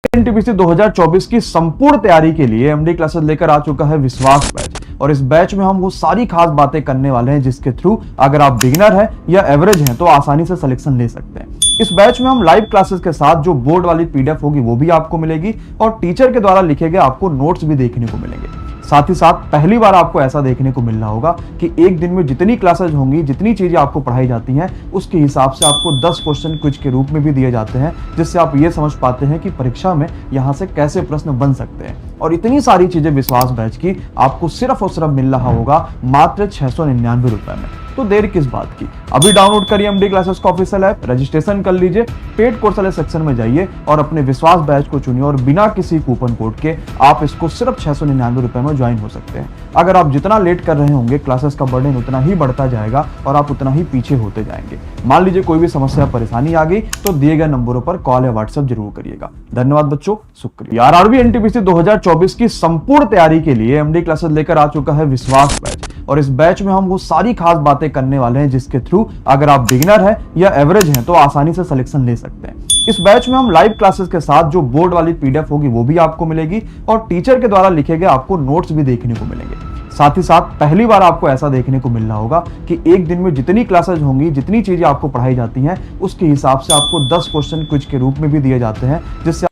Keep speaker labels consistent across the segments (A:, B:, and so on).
A: NTPC 2024 की संपूर्ण तैयारी के लिए एमडी क्लासेस लेकर आ चुका है विश्वास बैच। और इस बैच में हम वो सारी खास बातें करने वाले हैं जिसके थ्रू अगर आप बिगिनर हैं या एवरेज हैं तो आसानी से सिलेक्शन ले सकते हैं। इस बैच में हम लाइव क्लासेस के साथ जो बोर्ड वाली पीडीएफ होगी वो भी आपको मिलेगी और टीचर के द्वारा लिखे गए आपको नोट्स भी देखने को मिलेंगे। साथ ही साथ पहली बार आपको ऐसा देखने को मिल रहा होगा कि एक दिन में जितनी क्लासेस होंगी, जितनी चीजें आपको पढ़ाई जाती हैं, उसके हिसाब से आपको 10 क्वेश्चन क्विज के रूप में भी दिए जाते हैं, जिससे आप ये समझ पाते हैं कि परीक्षा में यहां से कैसे प्रश्न बन सकते हैं। और इतनी सारी चीजें विश्वास बैच की आपको सिर्फ और सिर्फ मिल रहा होगा मात्र 699 रुपए में। तो देर किस बात की, अभी डाउनलोड करिए एमडी क्लासेस का ऑफिशियल ऐप, रजिस्ट्रेशन कर लीजिए, पेड कोर्स वाले सेक्शन में जाइए और अपने विश्वास बैच को चुनिए और बिना किसी कूपन कोड के आप इसको सिर्फ 699 रुपए में ज्वाइन हो सकते हैं। अगर आप जितना लेट कर रहे होंगे क्लासेस का बर्डन उतना ही बढ़ता जाएगा और आप उतना ही पीछे होते जाएंगे। मान लीजिए कोई भी समस्या परेशानी आ गई तो दिए गए नंबरों पर कॉल या व्हाट्सएप जरूर करिएगा। धन्यवाद बच्चों, शुक्रिया। आरआरबी एनटीपीसी 2024 की संपूर्ण तैयारी के लिए एमडी क्लासेस लेकर आ चुका है विश्वास बैच। और इस बैच में हम वो सारी खास बातें करने वाले हैं जिसके थ्रू अगर आप बिगिनर हैं या एवरेज हैं तो आसानी से सिलेक्शन ले सकते हैं। इस बैच में हम लाइव क्लासेस के साथ जो बोर्ड वाली पीडीएफ होगी वो भी आपको मिलेगी और टीचर के द्वारा लिखे गए आपको नोट्स भी देखने को मिलेंगे। साथ ही साथ पहली बार आपको ऐसा देखने को मिल रहा होगा कि एक दिन में जितनी क्लासेस होंगी, जितनी चीजें आपको पढ़ाई जाती हैं, उसके हिसाब से आपको 10 क्वेश्चन क्विज के रूप में भी दिए जाते हैं, जिससे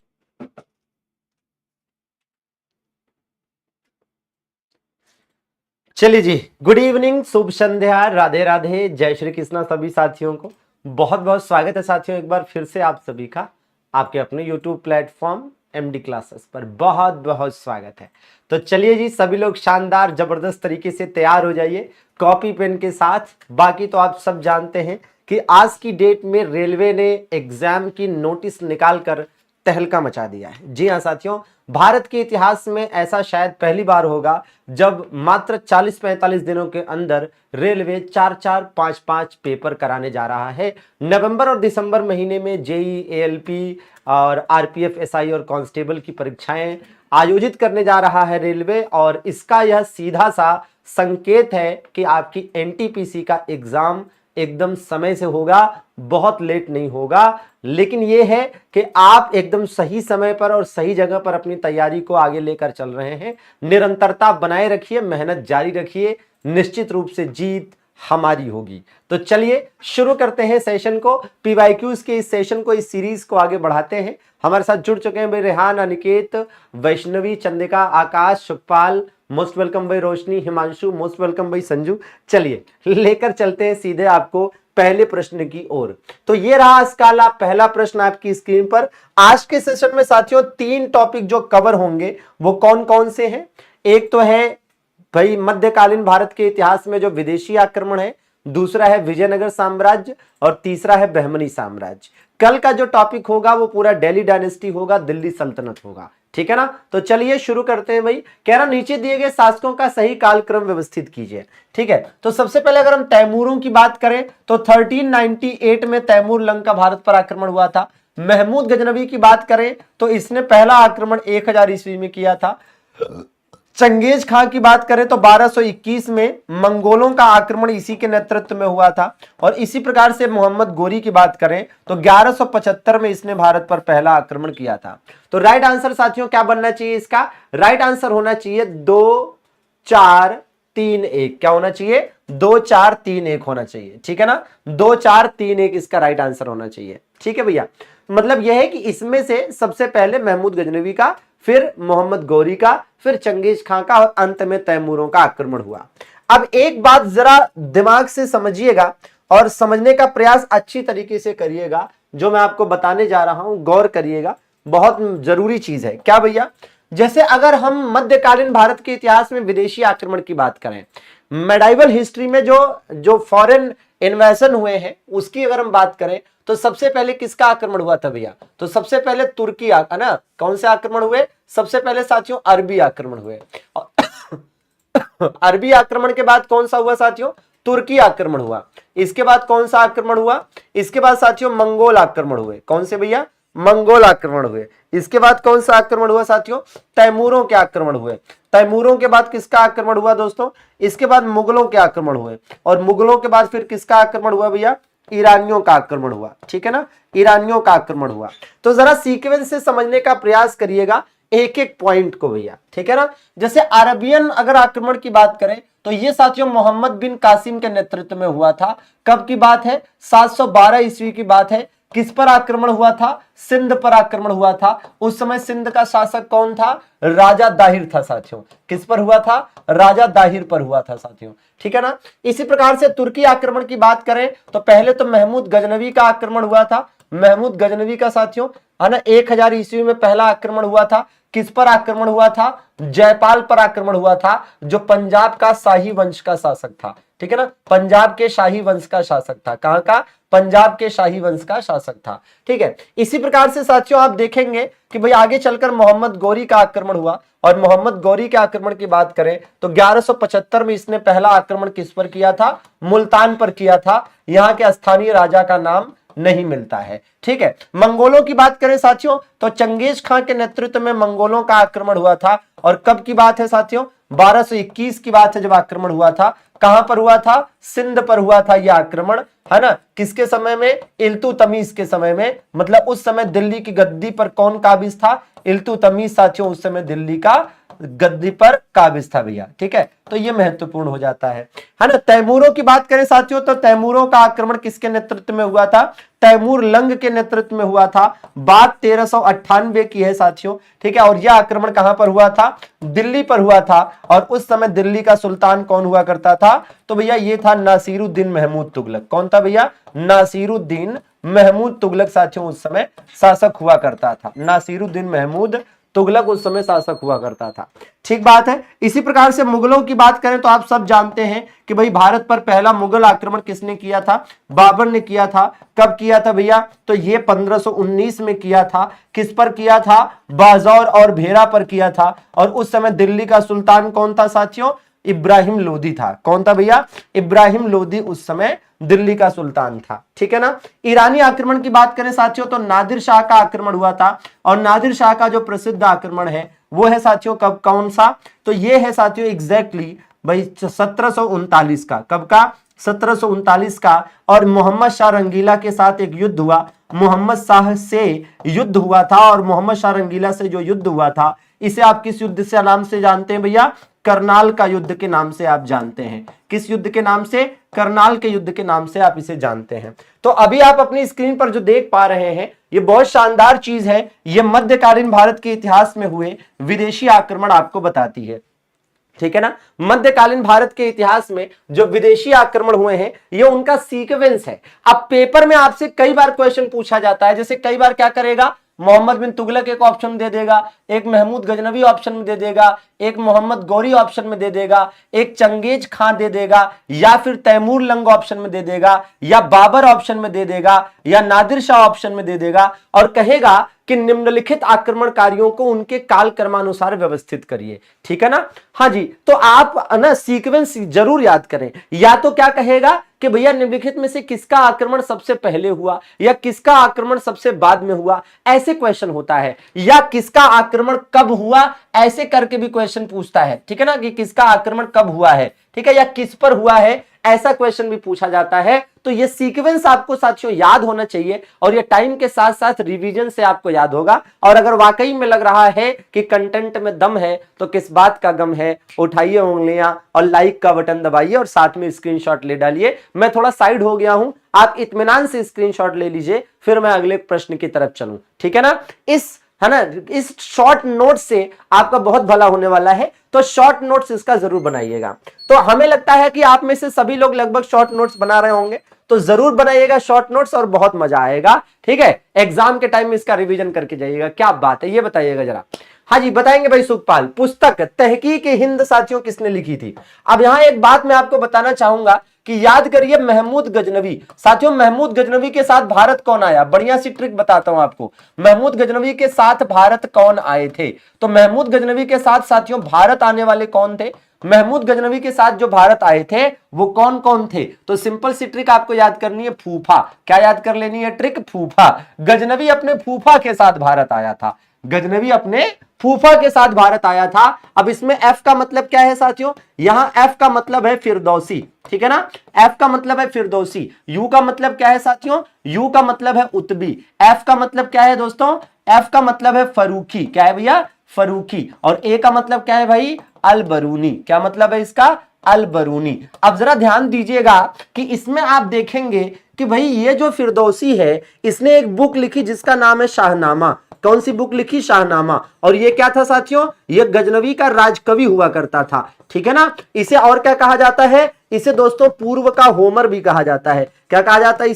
B: चलिए जी, गुड इवनिंग, शुभ संध्या, राधे राधे, जय श्री कृष्णा सभी साथियों को बहुत बहुत स्वागत है। साथियों एक बार फिर से आप सभी का आपके अपने YouTube प्लेटफॉर्म एमडी क्लासेस पर बहुत बहुत स्वागत है। तो चलिए जी, सभी लोग शानदार जबरदस्त तरीके से तैयार हो जाइए कॉपी पेन के साथ। बाकी तो आप सब जानते हैं कि आज की डेट में रेलवे ने एग्जाम की नोटिस निकाल कर तहलका मचा दिया है। जी हाँ साथियों, भारत के इतिहास में ऐसा शायद पहली बार होगा जब मात्र 40-45 दिनों के अंदर रेलवे 4-4, 5-5 पेपर कराने जा रहा है। नवंबर और दिसंबर महीने में जेई, एएलपी और आरपीएफ, एसआई और कांस्टेबल की परीक्षाएं आयोजित करने जा रहा है रेलवे। और इसका यह सीधा सा संकेत है कि आपकी एनटीपीसी का एग्जाम एकदम समय से होगा, बहुत लेट नहीं होगा। लेकिन यह है कि आप एकदम सही समय पर और सही जगह पर अपनी तैयारी को आगे लेकर चल रहे हैं। निरंतरता बनाए रखिए, मेहनत जारी रखिए, निश्चित रूप से जीत हमारी होगी। तो चलिए शुरू करते हैं सेशन को, पीवाईक्यूज के इस सेशन को, इस सीरीज को आगे बढ़ाते हैं। हमारे साथ जुड़ चुके हैं भाई रेहान, अनिकेत, वैष्णवी, चंद्रिका, आकाश, सुखपाल, मोस्ट वेलकम भाई रोशनी, हिमांशु, मोस्ट वेलकम भाई संजू। चलिए लेकर चलते हैं सीधे आपको पहले प्रश्न की ओर। तो ये रहा आज का पहला प्रश्न आपकी स्क्रीन पर। आज के सेशन में साथियों 3 टॉपिक जो कवर होंगे वो कौन कौन से हैं? एक तो है भाई मध्यकालीन भारत के इतिहास में जो विदेशी आक्रमण है, दूसरा है विजयनगर साम्राज्य और तीसरा है बहमनी साम्राज्य। कल का जो टॉपिक होगा वो पूरा दिल्ली डायनेस्टी होगा, दिल्ली सल्तनत होगा। ठीक है ना? तो चलिए शुरू करते हैं भाई। कह रहा नीचे दिए गए शासकों का सही कालक्रम व्यवस्थित कीजिए। ठीक है, तो सबसे पहले अगर हम तैमूरों की बात करें तो 1398 में तैमूर लंका भारत पर आक्रमण हुआ था। महमूद गजनवी की बात करें तो इसने पहला आक्रमण 1000 ईस्वी में किया था। चंगेज खां की बात करें तो 1221 में मंगोलों का आक्रमण इसी के नेतृत्व में हुआ था। और इसी प्रकार से मोहम्मद गोरी की बात करें तो 1175 में इसने भारत पर पहला आक्रमण किया था। तो राइट आंसर साथियों क्या बनना चाहिए? इसका राइट आंसर होना चाहिए 2 4 3 1। क्या होना चाहिए? 2 4 3 1 होना चाहिए। ठीक है ना? 2 4 3 1 इसका राइट आंसर होना चाहिए। ठीक है भैया, मतलब यह है कि इसमें से सबसे पहले महमूद गजनवी का, फिर मोहम्मद गौरी का, फिर चंगेज खां का और अंत में तैमूरों का आक्रमण हुआ। अब एक बात जरा दिमाग से समझिएगा और समझने का प्रयास अच्छी तरीके से करिएगा। जो मैं आपको बताने जा रहा हूं गौर करिएगा, बहुत जरूरी चीज है। क्या भैया? जैसे अगर हम मध्यकालीन भारत के इतिहास में विदेशी आक्रमण की बात करें, मेडाइवल हिस्ट्री में जो फॉरेन इन्वेजन हुए हैं उसकी अगर हम बात करें तो सबसे पहले किसका आक्रमण हुआ था भैया? तो सबसे पहले तुर्की है ना? कौन से आक्रमण हुए? सबसे पहले साथियों अरबी आक्रमण हुए। अरबी आक्रमण के बाद कौन सा हुआ साथियों? तुर्की आक्रमण हुआ। इसके बाद कौन सा आक्रमण हुआ? इसके बाद साथियों मंगोल आक्रमण हुए। कौन से भैया? मंगोल आक्रमण हुए। इसके बाद कौन सा आक्रमण हुआ साथियों? तैमूरों के आक्रमण हुए। तैमूरों के बाद किसका आक्रमण हुआ दोस्तों? इसके बाद मुगलों के आक्रमण हुए। और मुगलों के बाद फिर किसका आक्रमण हुआ भैया? ईरानियों का आक्रमण हुआ, ठीक है ना, ईरानियों का आक्रमण हुआ। तो जरा सीक्वेंस से समझने का प्रयास करिएगा एक एक पॉइंट को भैया, ठीक है ना। जैसे अरबियन अगर आक्रमण की बात करें तो ये साथियों मोहम्मद बिन कासिम के नेतृत्व में हुआ था। कब की बात है? 712 ईस्वी की बात है। किस पर आक्रमण हुआ था? सिंध पर आक्रमण हुआ था। उस समय सिंध का शासक कौन था? राजा दाहिर था साथियों। किस पर हुआ था? राजा दाहिर पर हुआ था साथियों, ठीक है ना। इसी प्रकार से तुर्की आक्रमण की बात करें तो पहले तो महमूद गजनवी का आक्रमण हुआ था। महमूद गजनवी का साथियों है ना 1000 ईस्वी में पहला आक्रमण हुआ था। किस पर आक्रमण हुआ था? जयपाल पर आक्रमण हुआ था, जो पंजाब का शाही वंश का शासक था, ठीक है ना। पंजाब के शाही वंश का शासक था। कहां का? पंजाब के शाही वंश का शासक था, ठीक है। इसी प्रकार से साथियों आप देखेंगे कि भाई आगे चलकर मोहम्मद गौरी का आक्रमण हुआ, और मोहम्मद गौरी के आक्रमण की बात करें तो 1175 में इसने पहला आक्रमण किस पर किया था? मुल्तान पर किया था। यहां के स्थानीय राजा का नाम नहीं मिलता है, ठीक है। मंगोलों की बात करें साथियों तो चंगेज खां के नेतृत्व में मंगोलों का आक्रमण हुआ था। और कब की बात है साथियों? 1221 की बात है जब आक्रमण हुआ था। कहां पर हुआ था? सिंध पर हुआ था यह आक्रमण, है ना। किसके समय में? इल्तुतमिश के समय में। मतलब उस समय दिल्ली की गद्दी पर कौन काबिज था? इल्तुतमिश साथियों उस समय दिल्ली का गद्दी पर काबिज था भैया, ठीक है। तो ये महत्वपूर्ण हो जाता है ना। तैमूरों की बात करें साथियों तो तैमूरों का आक्रमण किसके नेतृत्व में हुआ था? तैमूर लंग के नेतृत्व में हुआ था। बात 1398 की है साथियों, ठीक है। और यह आक्रमण कहां पर हुआ था? दिल्ली पर हुआ था। और उस समय दिल्ली का सुल्तान कौन हुआ करता था? तो भैया ये था नासिरुद्दीन महमूद तुगलक। कौन था भैया? नासिरुद्दीन महमूद तुगलक साथियों उस समय शासक हुआ करता था। नासिरुद्दीन महमूद तुगलक उस समय शासक हुआ करता था, ठीक बात है। इसी प्रकार से मुगलों की बात करें तो आप सब जानते हैं कि भाई भारत पर पहला मुगल आक्रमण किसने किया था? बाबर ने किया था। कब किया था भैया? तो ये 1519 में किया था। किस पर किया था? बाजौर और भेरा पर किया था। और उस समय दिल्ली का सुल्तान कौन था साथियों? इब्राहिम लोदी था। कौन था भैया? इब्राहिम लोदी उस समय दिल्ली का सुल्तान था, ठीक है ना। ईरानी आक्रमण की बात करें साथियों तो नादिर शाह का आक्रमण हुआ था। और नादिर शाह का जो प्रसिद्ध आक्रमण है वो है साथियों कब? कौन सा? तो ये है साथियों एग्जैक्टली भाई 1739 का। कब का? 1739 का। और मोहम्मद शाह रंगीला के साथ एक युद्ध हुआ। मोहम्मद शाह से युद्ध हुआ था। और मोहम्मद शाह रंगीला से जो युद्ध हुआ था इसे आप किस युद्ध से नाम से जानते हैं भैया? करनाल का युद्ध के नाम से आप जानते हैं। किस युद्ध के नाम से? करनाल के युद्ध के नाम से आप इसे जानते हैं। तो अभी आप अपनी स्क्रीन पर जो देख पा रहे हैं ये बहुत शानदार चीज है। ये मध्यकालीन भारत के इतिहास में हुए विदेशी आक्रमण आपको बताती है, ठीक है ना। मध्यकालीन भारत के इतिहास में जो विदेशी आक्रमण हुए हैं ये उनका सीक्वेंस है। अब पेपर में आपसे कई बार क्वेश्चन पूछा जाता है, जैसे कई बार क्या करेगा? मोहम्मद बिन तुगलक एक ऑप्शन दे देगा, एक महमूद गजनवी ऑप्शन में दे देगा, एक मोहम्मद गौरी ऑप्शन में दे देगा, एक चंगेज खां दे देगा, या फिर तैमूर लंग ऑप्शन में दे देगा, या बाबर ऑप्शन में दे देगा, या नादिर शाह ऑप्शन में दे देगा। और कहेगा कि निम्नलिखित आक्रमणकारियों को उनके काल क्रमानुसार व्यवस्थित करिए, ठीक है ना। हाँ जी, तो आप ना सीक्वेंस जरूर याद करें। या तो क्या कहेगा कि भैया निम्नलिखित में से किसका आक्रमण सबसे पहले हुआ या किसका आक्रमण सबसे बाद में हुआ, ऐसे क्वेश्चन होता है। या किसका आक्रमण कब हुआ, ऐसे करके भी क्वेश्चन पूछता है, ठीक है ना, कि किसका आक्रमण कब हुआ है, ठीक है, या किस पर हुआ है, ऐसा क्वेश्चन भी पूछा जाता है। तो ये सीक्वेंस आपको साथियों याद होना चाहिए और ये टाइम के साथ साथ रिवीजन से आपको याद होगा। और अगर वाकई में लग रहा है कि कंटेंट में दम है तो किस बात का गम है, उठाइए उंगलियां और लाइक का बटन दबाइए और साथ में स्क्रीनशॉट ले डालिए। मैं थोड़ा साइड हो गया हूं, आप इत्मीनान से स्क्रीनशॉट ले लीजिए, फिर मैं अगले प्रश्न की तरफ चलूं, ठीक है ना। इस शॉर्ट नोट से आपका बहुत भला होने वाला है, तो शॉर्ट नोट्स इसका जरूर बनाइएगा। तो हमें लगता है कि आप में से सभी लोग लगभग शॉर्ट नोट्स बना रहे होंगे, तो जरूर बनाइएगा शॉर्ट नोट्स और बहुत मजा आएगा, ठीक है। एग्जाम के टाइम में इसका रिवीजन करके जाइएगा। क्या बात है, ये बताइएगा जरा। हाँ जी, बताएंगे भाई सुखपाल। पुस्तक तहकीक हिंद साथियों किसने लिखी थी? अब यहां एक बात मैं आपको बताना चाहूंगा कि याद करिए महमूद गजनवी। साथियों महमूद गजनवी के साथ भारत कौन आया? बढ़िया सी ट्रिक बताता हूं आपको। महमूद गजनवी के साथ भारत कौन आए थे? तो महमूद गजनवी के साथ साथियों भारत आने वाले कौन थे? महमूद गजनवी के साथ जो भारत आए थे वो कौन कौन थे? तो सिंपल सी ट्रिक आपको याद करनी है, फूफा। क्या याद कर लेनी है ट्रिक? फूफा। गजनवी अपने फूफा के साथ भारत आया था। गजनवी अपने फूफा के साथ भारत आया था। अब इसमें एफ का मतलब क्या है साथियों, यहां एफ का मतलब है फिरदौसी, ठीक है ना, एफ का मतलब है फिरदौसी। यू का मतलब क्या है साथियों, यू का मतलब है उतबी। एफ का मतलब क्या है दोस्तों, एफ का मतलब है फरूखी, क्या है भैया, फरूखी। और ए का मतलब क्या है भाई, अलबरूनी। क्या मतलब है इसका, अलबरूनी। अब जरा ध्यान दीजिएगा कि इसमें आप देखेंगे कि भाई ये जो फिरदौसी है इसने एक बुक लिखी जिसका नाम है शाहनामा। कौन सी बुक लिखी, शाहनामा। और ये क्या था साथियों, ये गजनवी का राजकवि हुआ करता था, ठीक है ना। इसे और क्या कहा जाता है, इसे दोस्तों पूर्व का होमर भी कहा जाता है। क्या कहा जाता है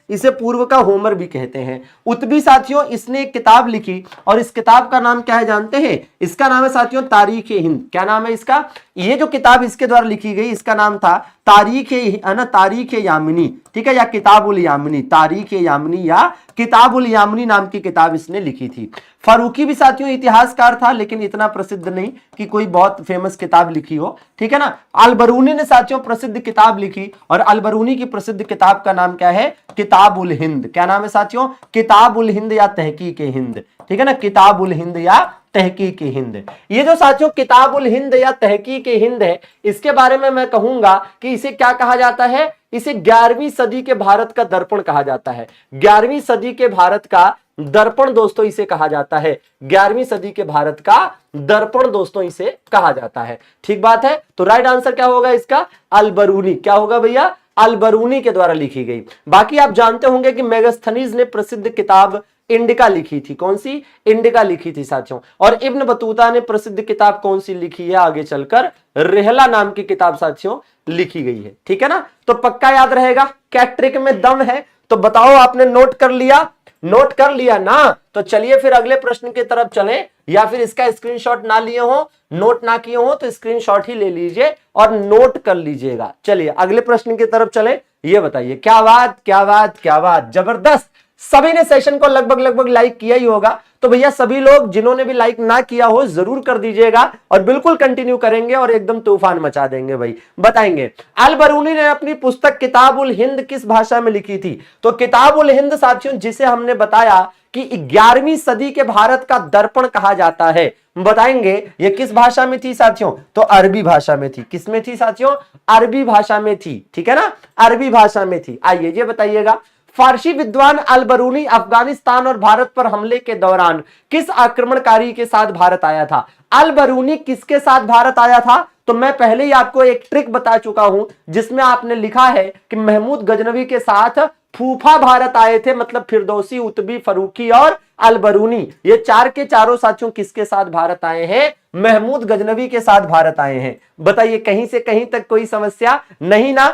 B: इसे पूर्व का होमर भी कहते हैं। उतबी साथियों इसने एक किताब लिखी और इस किताब का नाम क्या है जानते हैं, इसका नाम है साथियों तारीख ए हिंद। क्या नाम है इसका, ये जो किताब इसके द्वारा लिखी गई इसका नाम था तारीख ए यामिनी, ठीक है, या किताबुल यामिनी, तारीख ए यामिनी या किताबुल यामिनी नाम की किताब इसने लिखी थी। फारूकी भी साथियों इतिहासकार था लेकिन इतना प्रसिद्ध नहीं कि कोई बहुत फेमस किताब लिखी हो, ठीक है ना। अलबरूनी ने साथियों प्रसिद्ध किताब लिखी और अलबरूनी की प्रसिद्ध किताब का नाम क्या है, किताबुल हिंद। क्या नाम है साथियों, किताबुल हिंद या तहकीक हिंद, ठीक है ना, किताबुल हिंद या तहकीक हिंद। ये जो साथियों किताबुल हिंद या तहकीक हिंद है, इसके बारे में मैं कहूंगा कि इसे क्या कहा जाता है, इसे 11वीं सदी के भारत का दर्पण कहा जाता है। 11वीं सदी के भारत का दर्पण दोस्तों इसे कहा जाता है। 11वीं सदी के भारत का दर्पण दोस्तों इसे कहा जाता है, ठीक बात है। तो राइट आंसर क्या होगा इसका, अलबरूनी। क्या होगा भैया, अलबरूनी के द्वारा लिखी गई। बाकी आप जानते होंगे कि मेगास्थनीज ने प्रसिद्ध किताब इंडिका लिखी थी। कौन सी, इंडिका लिखी थी साथियों। और इब्न बतूता ने प्रसिद्ध किताब कौन सी लिखी है, आगे चलकर रेहला नाम की किताब साथियों लिखी गई है, ठीक है ना। तो पक्का याद रहेगा, क्या ट्रिक में दम है, तो बताओ आपने नोट कर लिया, नोट कर लिया ना। तो चलिए फिर अगले प्रश्न की तरफ चलें, या फिर इसका स्क्रीनशॉट ना लिए हो, नोट ना किए हो तो स्क्रीनशॉट ही ले लीजिए और नोट कर लीजिएगा। चलिए अगले प्रश्न की तरफ चलें। ये बताइए, क्या बात क्या बात क्या बात, जबरदस्त। सभी ने सेशन को लगभग लाइक किया ही होगा, तो भैया सभी लोग जिन्होंने भी लाइक ना किया हो जरूर कर दीजिएगा और बिल्कुल कंटिन्यू करेंगे और एकदम तूफान मचा देंगे भाई। बताएंगे, अलबरूनी ने अपनी पुस्तक किताबुल हिंद किस भाषा में लिखी थी। तो किताबुल हिंद साथियों जिसे हमने बताया कि 11वीं सदी के भारत का दर्पण कहा जाता है, बताएंगे ये किस भाषा में थी साथियों, तो अरबी भाषा में थी। किस में थी साथियों, अरबी भाषा में थी, ठीक है ना, अरबी भाषा में थी। आइए ये बताइएगा, फारसी विद्वान अलबरूनी अफगानिस्तान और भारत पर हमले के दौरान किस आक्रमणकारी के साथ भारत आया था। अलबरूनी किसके साथ भारत आया था, तो मैं पहले ही आपको एक ट्रिक बता चुका हूं जिसमें आपने लिखा है कि महमूद गजनवी के साथ फूफा भारत आए थे, मतलब फिरदौसी, उतबी, फरूकी और अलबरूनी। ये चार के चारों साथियों किसके साथ भारत आए हैं, महमूद गजनवी के साथ भारत आए हैं। बताइए कहीं से कहीं तक कोई समस्या नहीं ना।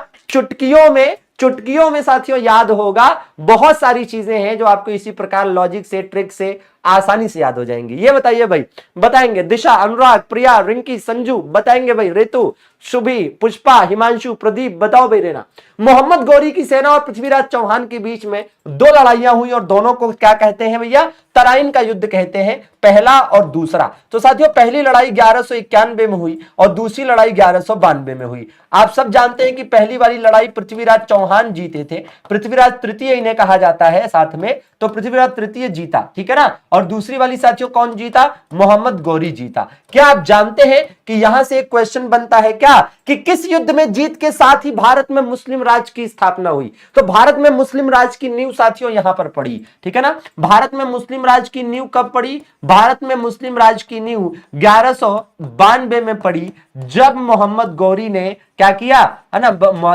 B: चुटकियों में साथियों याद होगा, बहुत सारी चीजें हैं जो आपको इसी प्रकार लॉजिक से, ट्रिक से आसानी से याद हो जाएंगी। ये बताइए भाई, बताएंगे दिशा, अनुराग, प्रिया, रिंकी, संजू, बताएंगे भाई, ऋतु, शुभी, पुष्पा, हिमांशु, प्रदीप, बताओ भाई रेना। मोहम्मद गौरी की सेना और पृथ्वीराज चौहान के बीच में दो लड़ाइयां हुई और दोनों को क्या कहते हैं भैया, तराइन का युद्ध कहते हैं, पहला और दूसरा। तो साथियों पहली लड़ाई 1191 में हुई और दूसरी लड़ाई 1192 में हुई। आप सब जानते हैं कि पहली वाली लड़ाई पृथ्वीराज चौहान जीते थे, पृथ्वीराज तृतीय इन्हें कहा जाता है साथ में, तो पृथ्वीराज तृतीय जीता, ठीक है ना। और दूसरी वाली साथियों कौन जीता, मोहम्मद गौरी जीता। क्या आप जानते हैं कि यहां से एक क्वेश्चन बनता है क्या, कि किस युद्ध में जीत के साथ ही भारत में मुस्लिम राज की स्थापना हुई। तो भारत में मुस्लिम राज की नींव साथियों यहां पर पड़ी, ठीक है ना। भारत में मुस्लिम राज की नींव कब पड़ी, भारत में मुस्लिम राज की नींव 1192 में पड़ी, जब मोहम्मद गौरी ने क्या किया है ना,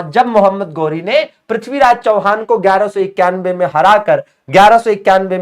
B: जब मोहम्मद गौरी ने पृथ्वीराज चौहान को 1191 में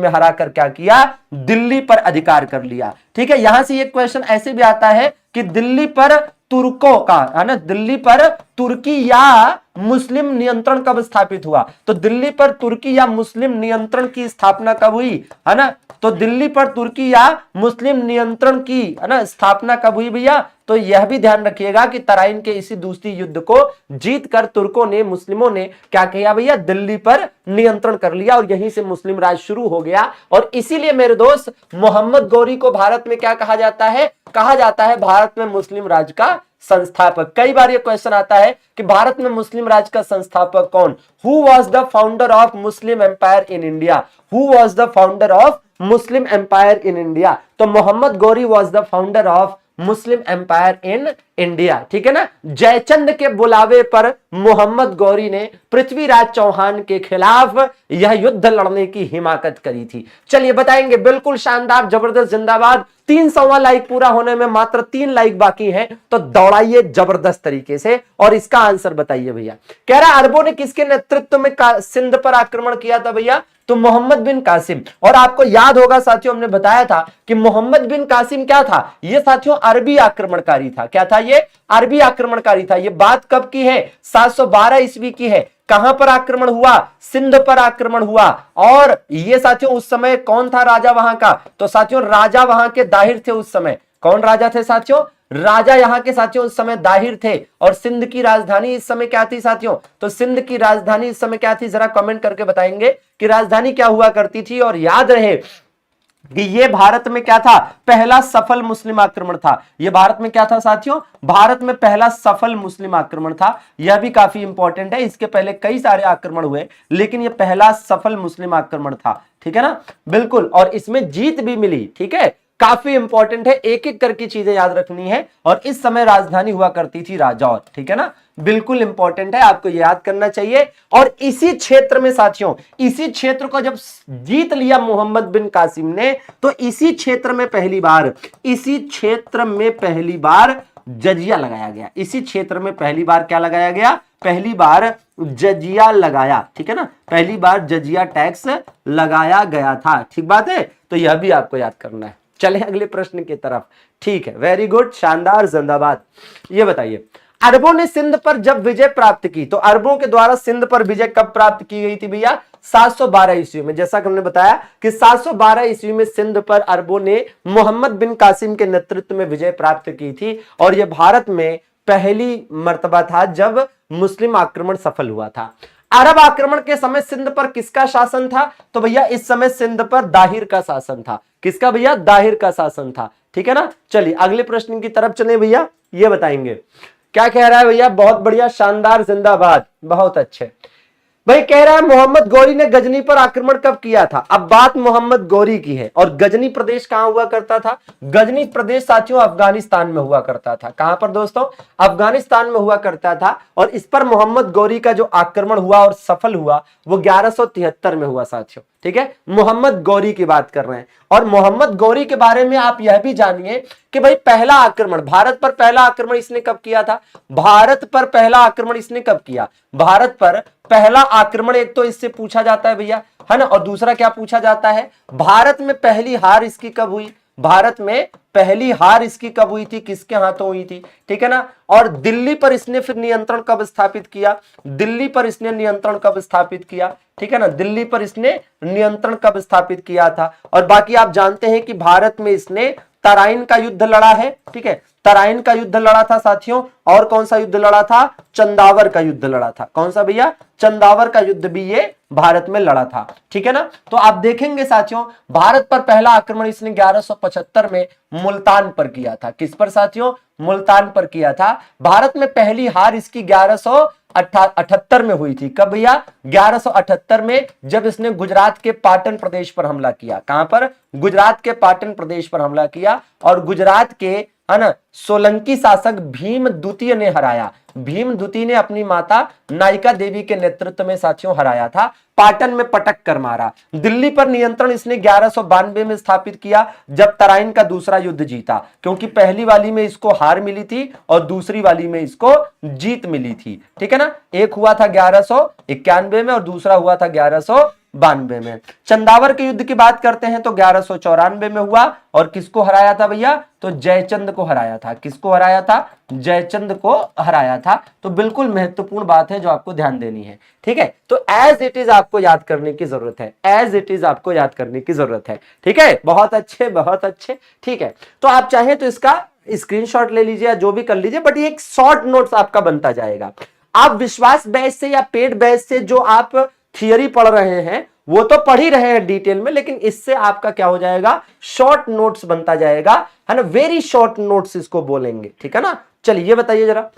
B: हराकर क्या किया, दिल्ली पर अधिकार कर लिया, ठीक है। यहां से ये क्वेश्चन ऐसे भी आता है कि दिल्ली पर तुर्कों का, है ना, दिल्ली पर तुर्की या मुस्लिम नियंत्रण कब स्थापित हुआ। तो दिल्ली पर तुर्की या मुस्लिम नियंत्रण की स्थापना कब हुई, है ना। तो दिल्ली पर तुर्की या मुस्लिम नियंत्रण की, है ना, स्थापना कब हुई भैया। तो यह भी ध्यान रखिएगा कि तराइन के इसी दूसरी युद्ध को जीतकर तुर्कों ने, मुस्लिमों ने क्या किया भैया, दिल्ली पर नियंत्रण कर लिया और यहीं से मुस्लिम राज शुरू हो गया। और इसीलिए मेरे दोस्त मोहम्मद गौरी को भारत में क्या कहा जाता है, कहा जाता है भारत में मुस्लिम राज का संस्थापक। कई बार ये क्वेश्चन आता है कि भारत में मुस्लिम राज्य का संस्थापक कौन? Who was the founder of Muslim empire in India? Who was the founder of Muslim empire in India? तो Mohammad Ghori was the founder of Muslim empire in India. ठीक है ना। जयचंद के बुलावे पर मोहम्मद गौरी ने पृथ्वीराज चौहान के खिलाफ यह युद्ध लड़ने की हिमाकत करी थी। चलिए बताएंगे, बिल्कुल शानदार, जबरदस्त, जिंदाबाद। 300वां लाइक पूरा होने में मात्र 3 लाइक बाकी हैं, तो दौड़ाइए जबरदस्त तरीके से और इसका आंसर बताइए भैया। कह रहा अरबों ने किसके नेतृत्व में सिंध पर आक्रमण किया था भैया? तो मोहम्मद बिन कासिम। और आपको याद होगा साथियों, हमने बताया था कि मोहम्मद बिन कासिम क्या था? ये साथियों अरबी आक्रमणकारी था। क्या था ये? अरबी आक्रमणकारी था। ये बात कब की है? 712 ईस्वी की है। कहां पर आक्रमण हुआ? सिंध पर आक्रमण हुआ। और ये साथियों उस समय कौन था राजा वहां का? तो साथियों राजा वहां के दाहिर थे उस समय। कौन राजा थे साथियों? राजा यहां के साथियों उस समय दाहिर थे। और सिंध की राजधानी इस समय क्या थी साथियों? तो सिंध की राजधानी इस समय क्या थी? जरा कमेंट करके बताएंगे कि राजधानी क्या हुआ करती थी। और याद रहे कि ये भारत में क्या था? पहला सफल मुस्लिम आक्रमण था। ये भारत में क्या था साथियों? भारत में पहला सफल मुस्लिम आक्रमण था। यह भी काफी इंपॉर्टेंट है। इसके पहले कई सारे आक्रमण हुए, लेकिन यह पहला सफल मुस्लिम आक्रमण था। ठीक है ना, बिल्कुल। और इसमें जीत भी मिली। ठीक है, काफी इंपॉर्टेंट है, एक एक करके चीजें याद रखनी है। और इस समय राजधानी हुआ करती थी राजौर। ठीक है ना, बिल्कुल इंपॉर्टेंट है, आपको याद करना चाहिए। और इसी क्षेत्र में साथियों, इसी क्षेत्र को जब जीत लिया मोहम्मद बिन कासिम ने, तो इसी क्षेत्र में पहली बार, इसी क्षेत्र में पहली बार जजिया लगाया गया। इसी क्षेत्र में पहली बार क्या लगाया गया? पहली बार जजिया लगाया। ठीक है ना, पहली बार जजिया टैक्स लगाया गया था। ठीक बात है, तो यह भी आपको याद करना है। चले अगले प्रश्न की तरफ। ठीक है, वेरी गुड, शानदार, जिंदाबाद। ये बताइए, अरबों ने सिंध पर जब विजय प्राप्त की, तो अरबों के द्वारा सिंध पर विजय कब प्राप्त की गई थी भैया? 712 ईस्वी में। जैसा कि हमने बताया कि 712 ईस्वी में सिंध पर अरबों ने मोहम्मद बिन कासिम के नेतृत्व में विजय प्राप्त की थी। और यह भारत में पहली मर्तबा था जब मुस्लिम आक्रमण सफल हुआ था। अरब आक्रमण के समय सिंध पर किसका शासन था? तो भैया इस समय सिंध पर दाहिर का शासन था। किसका भैया? दाहिर का शासन था। ठीक है ना। चलिए अगले प्रश्न की तरफ चले भैया। ये बताएंगे क्या कह रहा है भैया? बहुत बढ़िया, शानदार, जिंदाबाद, बहुत अच्छे। भाई कह रहा है मोहम्मद गौरी ने गजनी पर आक्रमण कब किया था? अब बात मोहम्मद गौरी की है। और गजनी प्रदेश कहां हुआ करता था? गजनी प्रदेश साथियों अफगानिस्तान में हुआ करता था। कहां पर दोस्तों? अफगानिस्तान में हुआ करता था। और इस पर मोहम्मद गौरी का जो आक्रमण हुआ और सफल हुआ वो 1173 में हुआ साथियों। ठीक है, मोहम्मद गौरी की बात कर रहे हैं। और मोहम्मद गौरी के बारे में आप यह भी जानिए कि भाई पहला आक्रमण, भारत पर पहला आक्रमण इसने कब किया था? भारत पर पहला आक्रमण इसने कब किया? भारत पर पहला आक्रमण एक तो इससे पूछा जाता है भैया, है ना। और दूसरा क्या पूछा जाता है? भारत में पहली हार इसकी कब हुई? भारत में पहली हार इसकी कब हुई थी? किसके हाथों हुई थी? ठीक है ना। और दिल्ली पर इसने फिर नियंत्रण कब स्थापित किया? दिल्ली पर इसने नियंत्रण कब स्थापित किया? ठीक है ना, दिल्ली पर इसने नियंत्रण कब स्थापित किया था? और बाकी आप जानते हैं कि भारत में इसने तराइन का युद्ध लड़ा है। ठीक है, तराइन का युद्ध लड़ा था साथियों। और कौन सा युद्ध लड़ा था? चंदावर का युद्ध लड़ा था। कौन सा भैया? चंदावर का युद्ध भी ये भारत में लड़ा था। ठीक है ना। तो आप देखेंगे साथियों, भारत पर पहला आक्रमण इसने 1175 में मुल्तान पर किया था। किस पर साथियों? मुल्तान पर किया था। भारत में पहली हार इसकी 1178 में हुई थी। कब भैया? 1178 में, जब इसने गुजरात के पाटन प्रदेश पर हमला किया। कहां पर? गुजरात के पाटन प्रदेश पर हमला किया। और गुजरात के, है ना, सोलंकी शासक भीम द्वितीय ने हराया। भीम द्वितीय ने अपनी माता नायिका देवी के नेतृत्व में साथियों हराया था। पाटन में पटक कर मारा। दिल्ली पर नियंत्रण इसने 1192 में स्थापित किया, जब तराइन का दूसरा युद्ध जीता। क्योंकि पहली वाली में इसको हार मिली थी और दूसरी वाली में इसको जीत मिली थी। ठीक है ना। एक हुआ था 1191 में और दूसरा हुआ था 1192 में। चंदावर के युद्ध की बात करते हैं तो 1194 में हुआ। और किसको हराया था भैया? तो जयचंद को हराया था। किसको हराया था? जयचंद को हराया था। तो बिल्कुल महत्वपूर्ण बात है जो आपको ध्यान देनी है। ठीक है, तो एज इट इज आपको याद करने की जरूरत है। एज इट इज आपको याद करने की जरूरत है। ठीक है, बहुत अच्छे, बहुत अच्छे। ठीक है, तो आप चाहें तो इसका स्क्रीनशॉट ले लीजिए या जो भी कर लीजिए, बट ये एक शॉर्ट नोट्स आपका बनता जाएगा। आप विश्वास बैच से या पेड बैच से जो आप थियरी पढ़ रहे हैं वो तो पढ़ ही रहे हैं डिटेल में, लेकिन इससे आपका क्या हो जाएगा, शॉर्ट नोट्स बनता जाएगा, है ना, वेरी शॉर्ट नोट्स इसको बोलेंगे, ठीक है ना। चलिए ये बताइए जरा,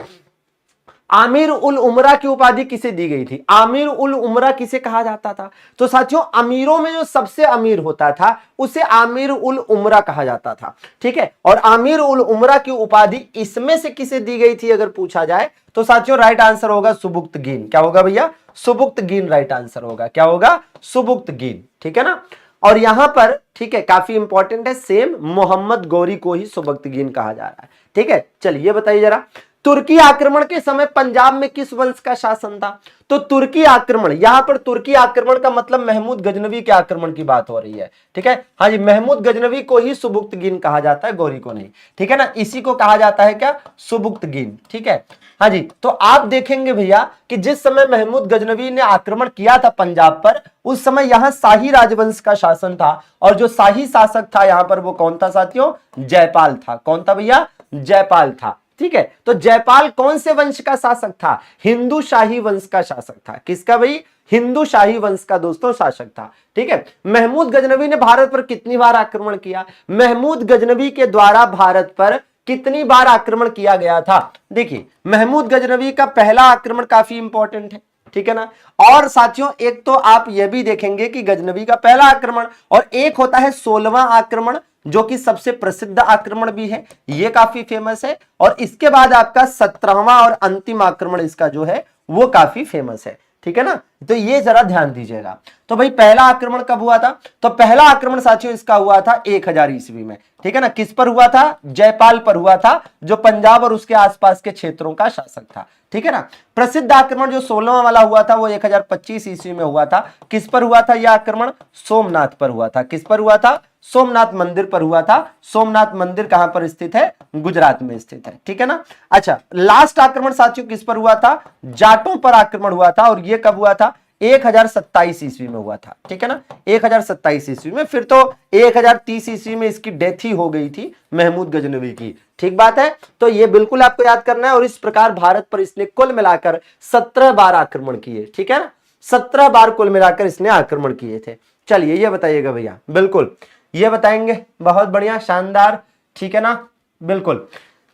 B: आमिर उल उमरा की उपाधि किसे दी गई थी? आमिर उल उमरा किसे कहा जाता था? तो साथियों, अमीरों में जो सबसे अमीर होता था उसे आमिर उल उमरा कहा जाता था, ठीक है। और आमिर उल उमरा की उपाधि इसमें से किसे दी गई थी अगर पूछा जाए तो साथियों राइट आंसर होगा सुबुक्तगीन। क्या होगा भैया? सुबुक्तगीन राइट आंसर होगा। क्या होगा? सुबुक्तगीन, ठीक है ना। और यहां पर, ठीक है, काफी इंपॉर्टेंट है, सेम मोहम्मद गौरी को ही सुबुक्तगीन कहा जा रहा है, ठीक है। चलिए बताइए जरा, तुर्की आक्रमण के समय पंजाब में किस वंश का शासन था? तो तुर्की आक्रमण, यहां पर तुर्की आक्रमण का मतलब महमूद गजनवी के आक्रमण की बात हो रही है, ठीक है। हाँ जी, महमूद गजनवी को ही सुबुक्तगीन कहा जाता है, गौरी को नहीं, ठीक है ना। इसी को कहा जाता है क्या? सुबुक्तगीन, ठीक है। हाँ जी, तो आप देखेंगे भैया कि जिस समय महमूद गजनवी ने आक्रमण किया था पंजाब पर, उस समय यहां शाही राजवंश का शासन था, और जो शाही शासक था यहां पर वो कौन था साथियों? जयपाल था। कौन था भैया? जयपाल था, ठीक है। तो जयपाल कौन से वंश का शासक था? हिंदू शाही वंश का शासक था। किसका भाई? हिंदू शाही वंश का दोस्तों शासक था, ठीक है। महमूद गजनवी ने भारत पर कितनी बार आक्रमण किया? महमूद गजनवी के द्वारा भारत पर कितनी बार आक्रमण किया गया था? देखिए, महमूद गजनवी का पहला आक्रमण काफी इंपॉर्टेंट है, ठीक है ना। और साथियों एक तो आप यह भी देखेंगे कि गजनवी का पहला आक्रमण, और एक होता है 16वां आक्रमण, जो कि सबसे प्रसिद्ध आक्रमण भी है, ये काफी फेमस है। और इसके बाद आपका 17वां और अंतिम आक्रमण इसका जो है वो काफी फेमस है, ठीक है ना। तो ये जरा ध्यान दीजिएगा। तो भाई पहला आक्रमण कब हुआ था? तो पहला आक्रमण साथियों इसका हुआ था 1000 ईस्वी में, ठीक है ना। किस पर हुआ था? जयपाल पर हुआ था, जो पंजाब और उसके आसपास के क्षेत्रों का शासक था, ठीक है ना। प्रसिद्ध आक्रमण जो 16वां वाला हुआ था वो 1025 ईस्वी में हुआ था। किस पर हुआ था यह आक्रमण? सोमनाथ पर हुआ था। किस पर हुआ था? सोमनाथ मंदिर पर हुआ था। सोमनाथ मंदिर कहां पर स्थित है? गुजरात में स्थित है, ठीक है ना। अच्छा, लास्ट आक्रमण साथियों किस पर हुआ था? जाटों पर आक्रमण हुआ था, और यह कब हुआ था? 1027 ईस्वी में हुआ था, ठीक है ना। 1027 ईस्वी में। फिर तो 1030 ईस्वी में इसकी डेथ ही हो गई थी महमूद गजनवी की, ठीक बात है। तो ये बिल्कुल आपको याद करना है। और इस प्रकार भारत पर इसने कुल मिलाकर 17 बार आक्रमण किए, ठीक है ना। 17 बार कुल मिलाकर इसने आक्रमण किए थे। चलिए ये बताइएगा भैया, बिल्कुल ये बताएंगे, बहुत बढ़िया, शानदार, ठीक है ना, बिल्कुल।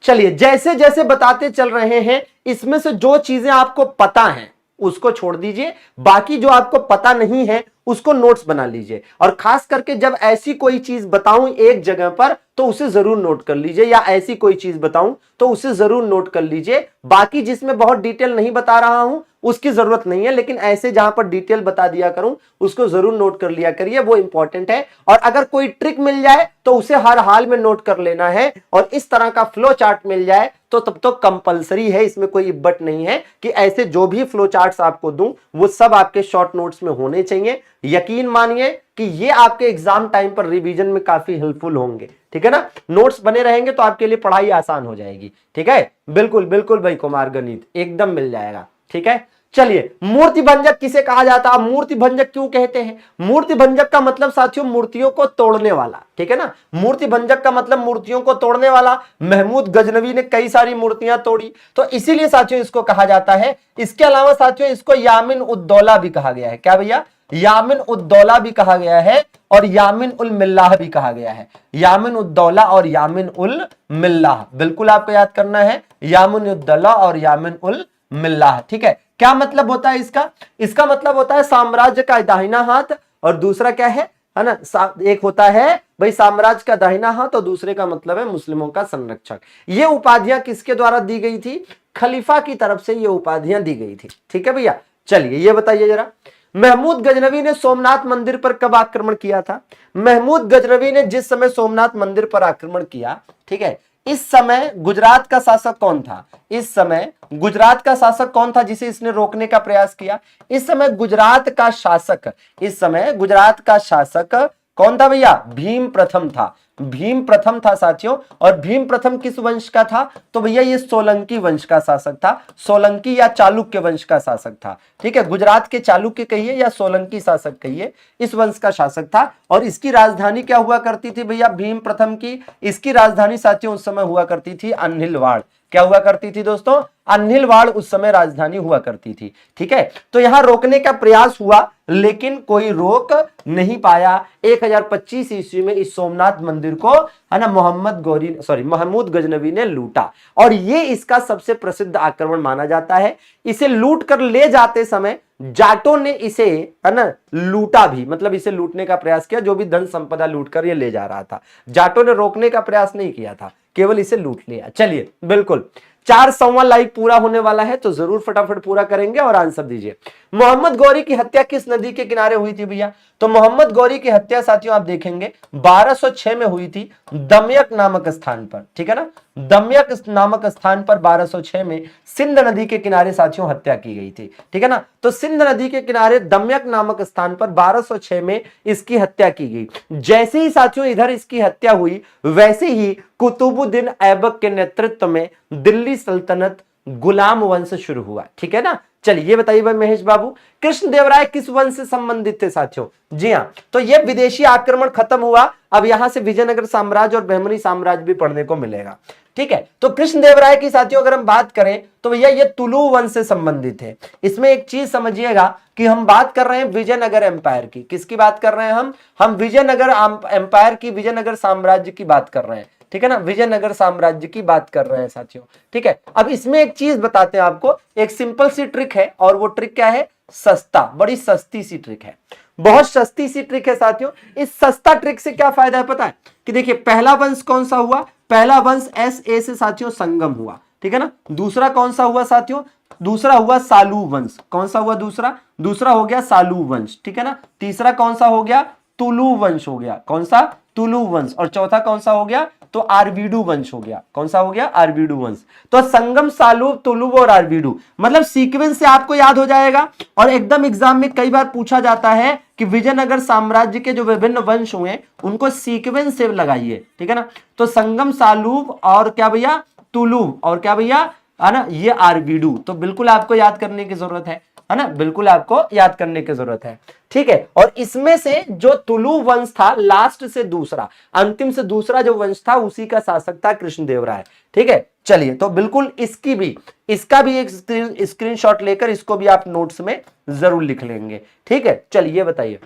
B: चलिए जैसे जैसे बताते चल रहे हैं, इसमें से जो चीजें आपको पता हैं उसको छोड़ दीजिए, बाकी जो आपको पता नहीं है उसको नोट्स बना लीजिए। और खास करके जब ऐसी कोई चीज बताऊं एक जगह पर तो उसे जरूर नोट कर लीजिए, या ऐसी कोई चीज बताऊं तो उसे जरूर नोट कर लीजिए। बाकी जिसमें बहुत डिटेल नहीं बता रहा हूं उसकी जरूरत नहीं है, लेकिन ऐसे जहां पर डिटेल बता दिया करूं उसको जरूर नोट कर लिया करिए, वो इंपॉर्टेंट है। और अगर कोई ट्रिक मिल जाए तो उसे हर हाल में नोट कर लेना है, और इस तरह का फ्लो चार्ट मिल जाए तो तब तो कंपलसरी है, इसमें कोई इब्बट नहीं है कि ऐसे जो भी फ्लो चार्ट्स आपको दूं वो सब आपके शॉर्ट नोट्स में होने चाहिए। यकीन मानिए कि ये आपके एग्जाम टाइम पर रिवीजन में काफी हेल्पफुल होंगे, ठीक है ना। नोट्स बने रहेंगे तो आपके लिए पढ़ाई आसान हो जाएगी, ठीक है। बिल्कुल बिल्कुल भाई कुमार गणित एकदम मिल जाएगा, ठीक है। चलिए, मूर्ति भंजक किसे कहा जाता है? मूर्ति भंजक क्यों कहते हैं? मूर्ति भंजक का मतलब साथियों मूर्तियों को तोड़ने वाला, ठीक है ना। मूर्ति भंजक का मतलब मूर्तियों को तोड़ने वाला। महमूद गजनवी ने कई सारी मूर्तियां तोड़ी, तो इसीलिए साथियों इसको कहा जाता है। इसके अलावा साथियों इसको यामिन उद्दौला भी कहा गया है। क्या भैया? यामिन उद्दौला भी कहा गया है, और यामिन उल मिल्लाह भी कहा गया है। यामिन उद्दौला और यामिन उल मिल्लाह, बिल्कुल आपको याद करना है, यामिन उद्दौला और यामिन उल मिल्लाह, ठीक है। क्या मतलब होता है इसका? इसका मतलब होता है साम्राज्य का दाहिना हाथ, और दूसरा क्या है ना, एक होता है भाई साम्राज्य का दाहिना हाथ, और दूसरे का मतलब है मुस्लिमों का संरक्षक। ये उपाधियां किसके द्वारा दी गई थी? खलीफा की तरफ से ये उपाधियां दी गई थी, ठीक है भैया। चलिए ये बताइए जरा, महमूद गजनवी ने सोमनाथ मंदिर पर कब आक्रमण किया था? महमूद गजनवी ने जिस समय सोमनाथ मंदिर पर आक्रमण किया, ठीक है, इस समय गुजरात का शासक कौन था? इस समय गुजरात का शासक कौन था जिसे इसने रोकने का प्रयास किया? इस समय गुजरात का शासक कौन था भैया? भीम प्रथम था। भीम प्रथम था साथियों। और भीम प्रथम किस वंश का था? तो भैया ये सोलंकी वंश का शासक था, सोलंकी या चालुक्य वंश का शासक था। ठीक है, गुजरात के चालुक्य कहिए या सोलंकी शासक कहिए, इस वंश का शासक था। और इसकी राजधानी क्या हुआ करती थी भैया भीम प्रथम की? इसकी राजधानी साथियों उस समय हुआ करती थी अन्हिलवाड़। क्या हुआ करती थी दोस्तों? अन्हिलवाड़ उस समय राजधानी हुआ करती थी। ठीक है, तो यहां रोकने का प्रयास हुआ लेकिन कोई रोक नहीं पाया। 1025 ईस्वी में इस सोमनाथ मंदिर को है ना महमूद गजनवी ने लूटा और ये इसका सबसे प्रसिद्ध आक्रमण माना जाता है। इसे लूट कर ले जाते समय जाटों ने इसे है ना लूटा भी, मतलब इसे लूटने का प्रयास किया। जो भी धन संपदा लूट कर ये ले जा रहा था, जाटों ने रोकने का प्रयास नहीं किया था, केवल इसे लूट लिया। चलिए बिल्कुल 4 लाइव पूरा होने वाला है तो जरूर फटाफट पूरा करेंगे और आंसर दीजिए। मोहम्मद गौरी की हत्या किस नदी के किनारे हुई थी भैया? तो मोहम्मद गौरी की हत्या साथियों आप देखेंगे 1206 में हुई थी दमयक नामक स्थान पर। ठीक है ना, दमयक नामक स्थान पर 1206 में सिंध नदी के किनारे साथियों हत्या की गई थी। ठीक है ना, तो सिंध नदी के किनारे दमयक नामक स्थान पर 1206 में इसकी हत्या की गई। जैसे ही साथियों इधर इसकी हत्या हुई वैसे ही कुतुबुद्दीन ऐबक के नेतृत्व में दिल्ली सल्तनत गुलाम वंश शुरू हुआ। ठीक है ना, चलिए ये बताइए भाई महेश बाबू, कृष्णदेवराय किस वंश से संबंधित थे साथियों? जी हाँ, तो ये विदेशी आक्रमण खत्म हुआ, अब यहां से विजयनगर साम्राज्य और बहमनी साम्राज्य भी पढ़ने को मिलेगा। ठीक है, तो कृष्णदेवराय की साथियों अगर हम बात करें तो भैया ये तुलु वंश से संबंधित है। इसमें एक चीज समझिएगा कि हम बात कर रहे हैं विजयनगर एम्पायर की। किसकी बात कर रहे हैं हम विजयनगर एम्पायर की, विजयनगर साम्राज्य की बात कर रहे हैं। ठीक है ना, विजयनगर साम्राज्य की बात कर रहे हैं साथियों। ठीक है, अब इसमें एक चीज बताते हैं आपको, एक सिंपल सी ट्रिक है और वो ट्रिक क्या है? सस्ता, बड़ी सस्ती सी ट्रिक है, बहुत सस्ती सी ट्रिक है साथियों। इस सस्ता ट्रिक से क्या फायदा है पता है? कि देखिए पहला वंश कौन सा हुआ? पहला वंश एस ए से साथियों संगम हुआ। ठीक है ना, दूसरा कौन सा हुआ साथियों? दूसरा हुआ सालू वंश। कौन सा हुआ दूसरा? दूसरा हो गया सालू वंश। ठीक है ना, तीसरा कौन सा हो गया? तुलु वंश हो गया। कौन सा? तुलु वंश। और चौथा कौन सा हो गया? तो आरबीडू वंश हो गया। कौन सा हो गया? आरबीडू वंश। तो संगम, सालू, तुलु और आरबीडू, मतलब सीक्वेंस से आपको याद हो जाएगा। और एकदम एग्जाम में कई बार पूछा जाता है कि विजयनगर साम्राज्य के जो विभिन्न वंश हुए उनको सीक्वेंस से लगाइए। ठीक है ना, तो संगम, सालू और क्या भैया? तुलु और क्या भैया है ना ये आरबीडू। तो बिल्कुल आपको याद करने की जरूरत है ना, बिल्कुल आपको याद करने की जरूरत है। ठीक है, और इसमें से जो तुलु वंश था लास्ट से दूसरा, अंतिम से दूसरा जो वंश था उसी का शासक था कृष्णदेवराय। ठीक है, चलिए तो बिल्कुल इसका भी एक स्क्रीनशॉट लेकर इसको भी आप नोट्स में जरूर लिख लेंगे। ठीक है, चलिए बताइए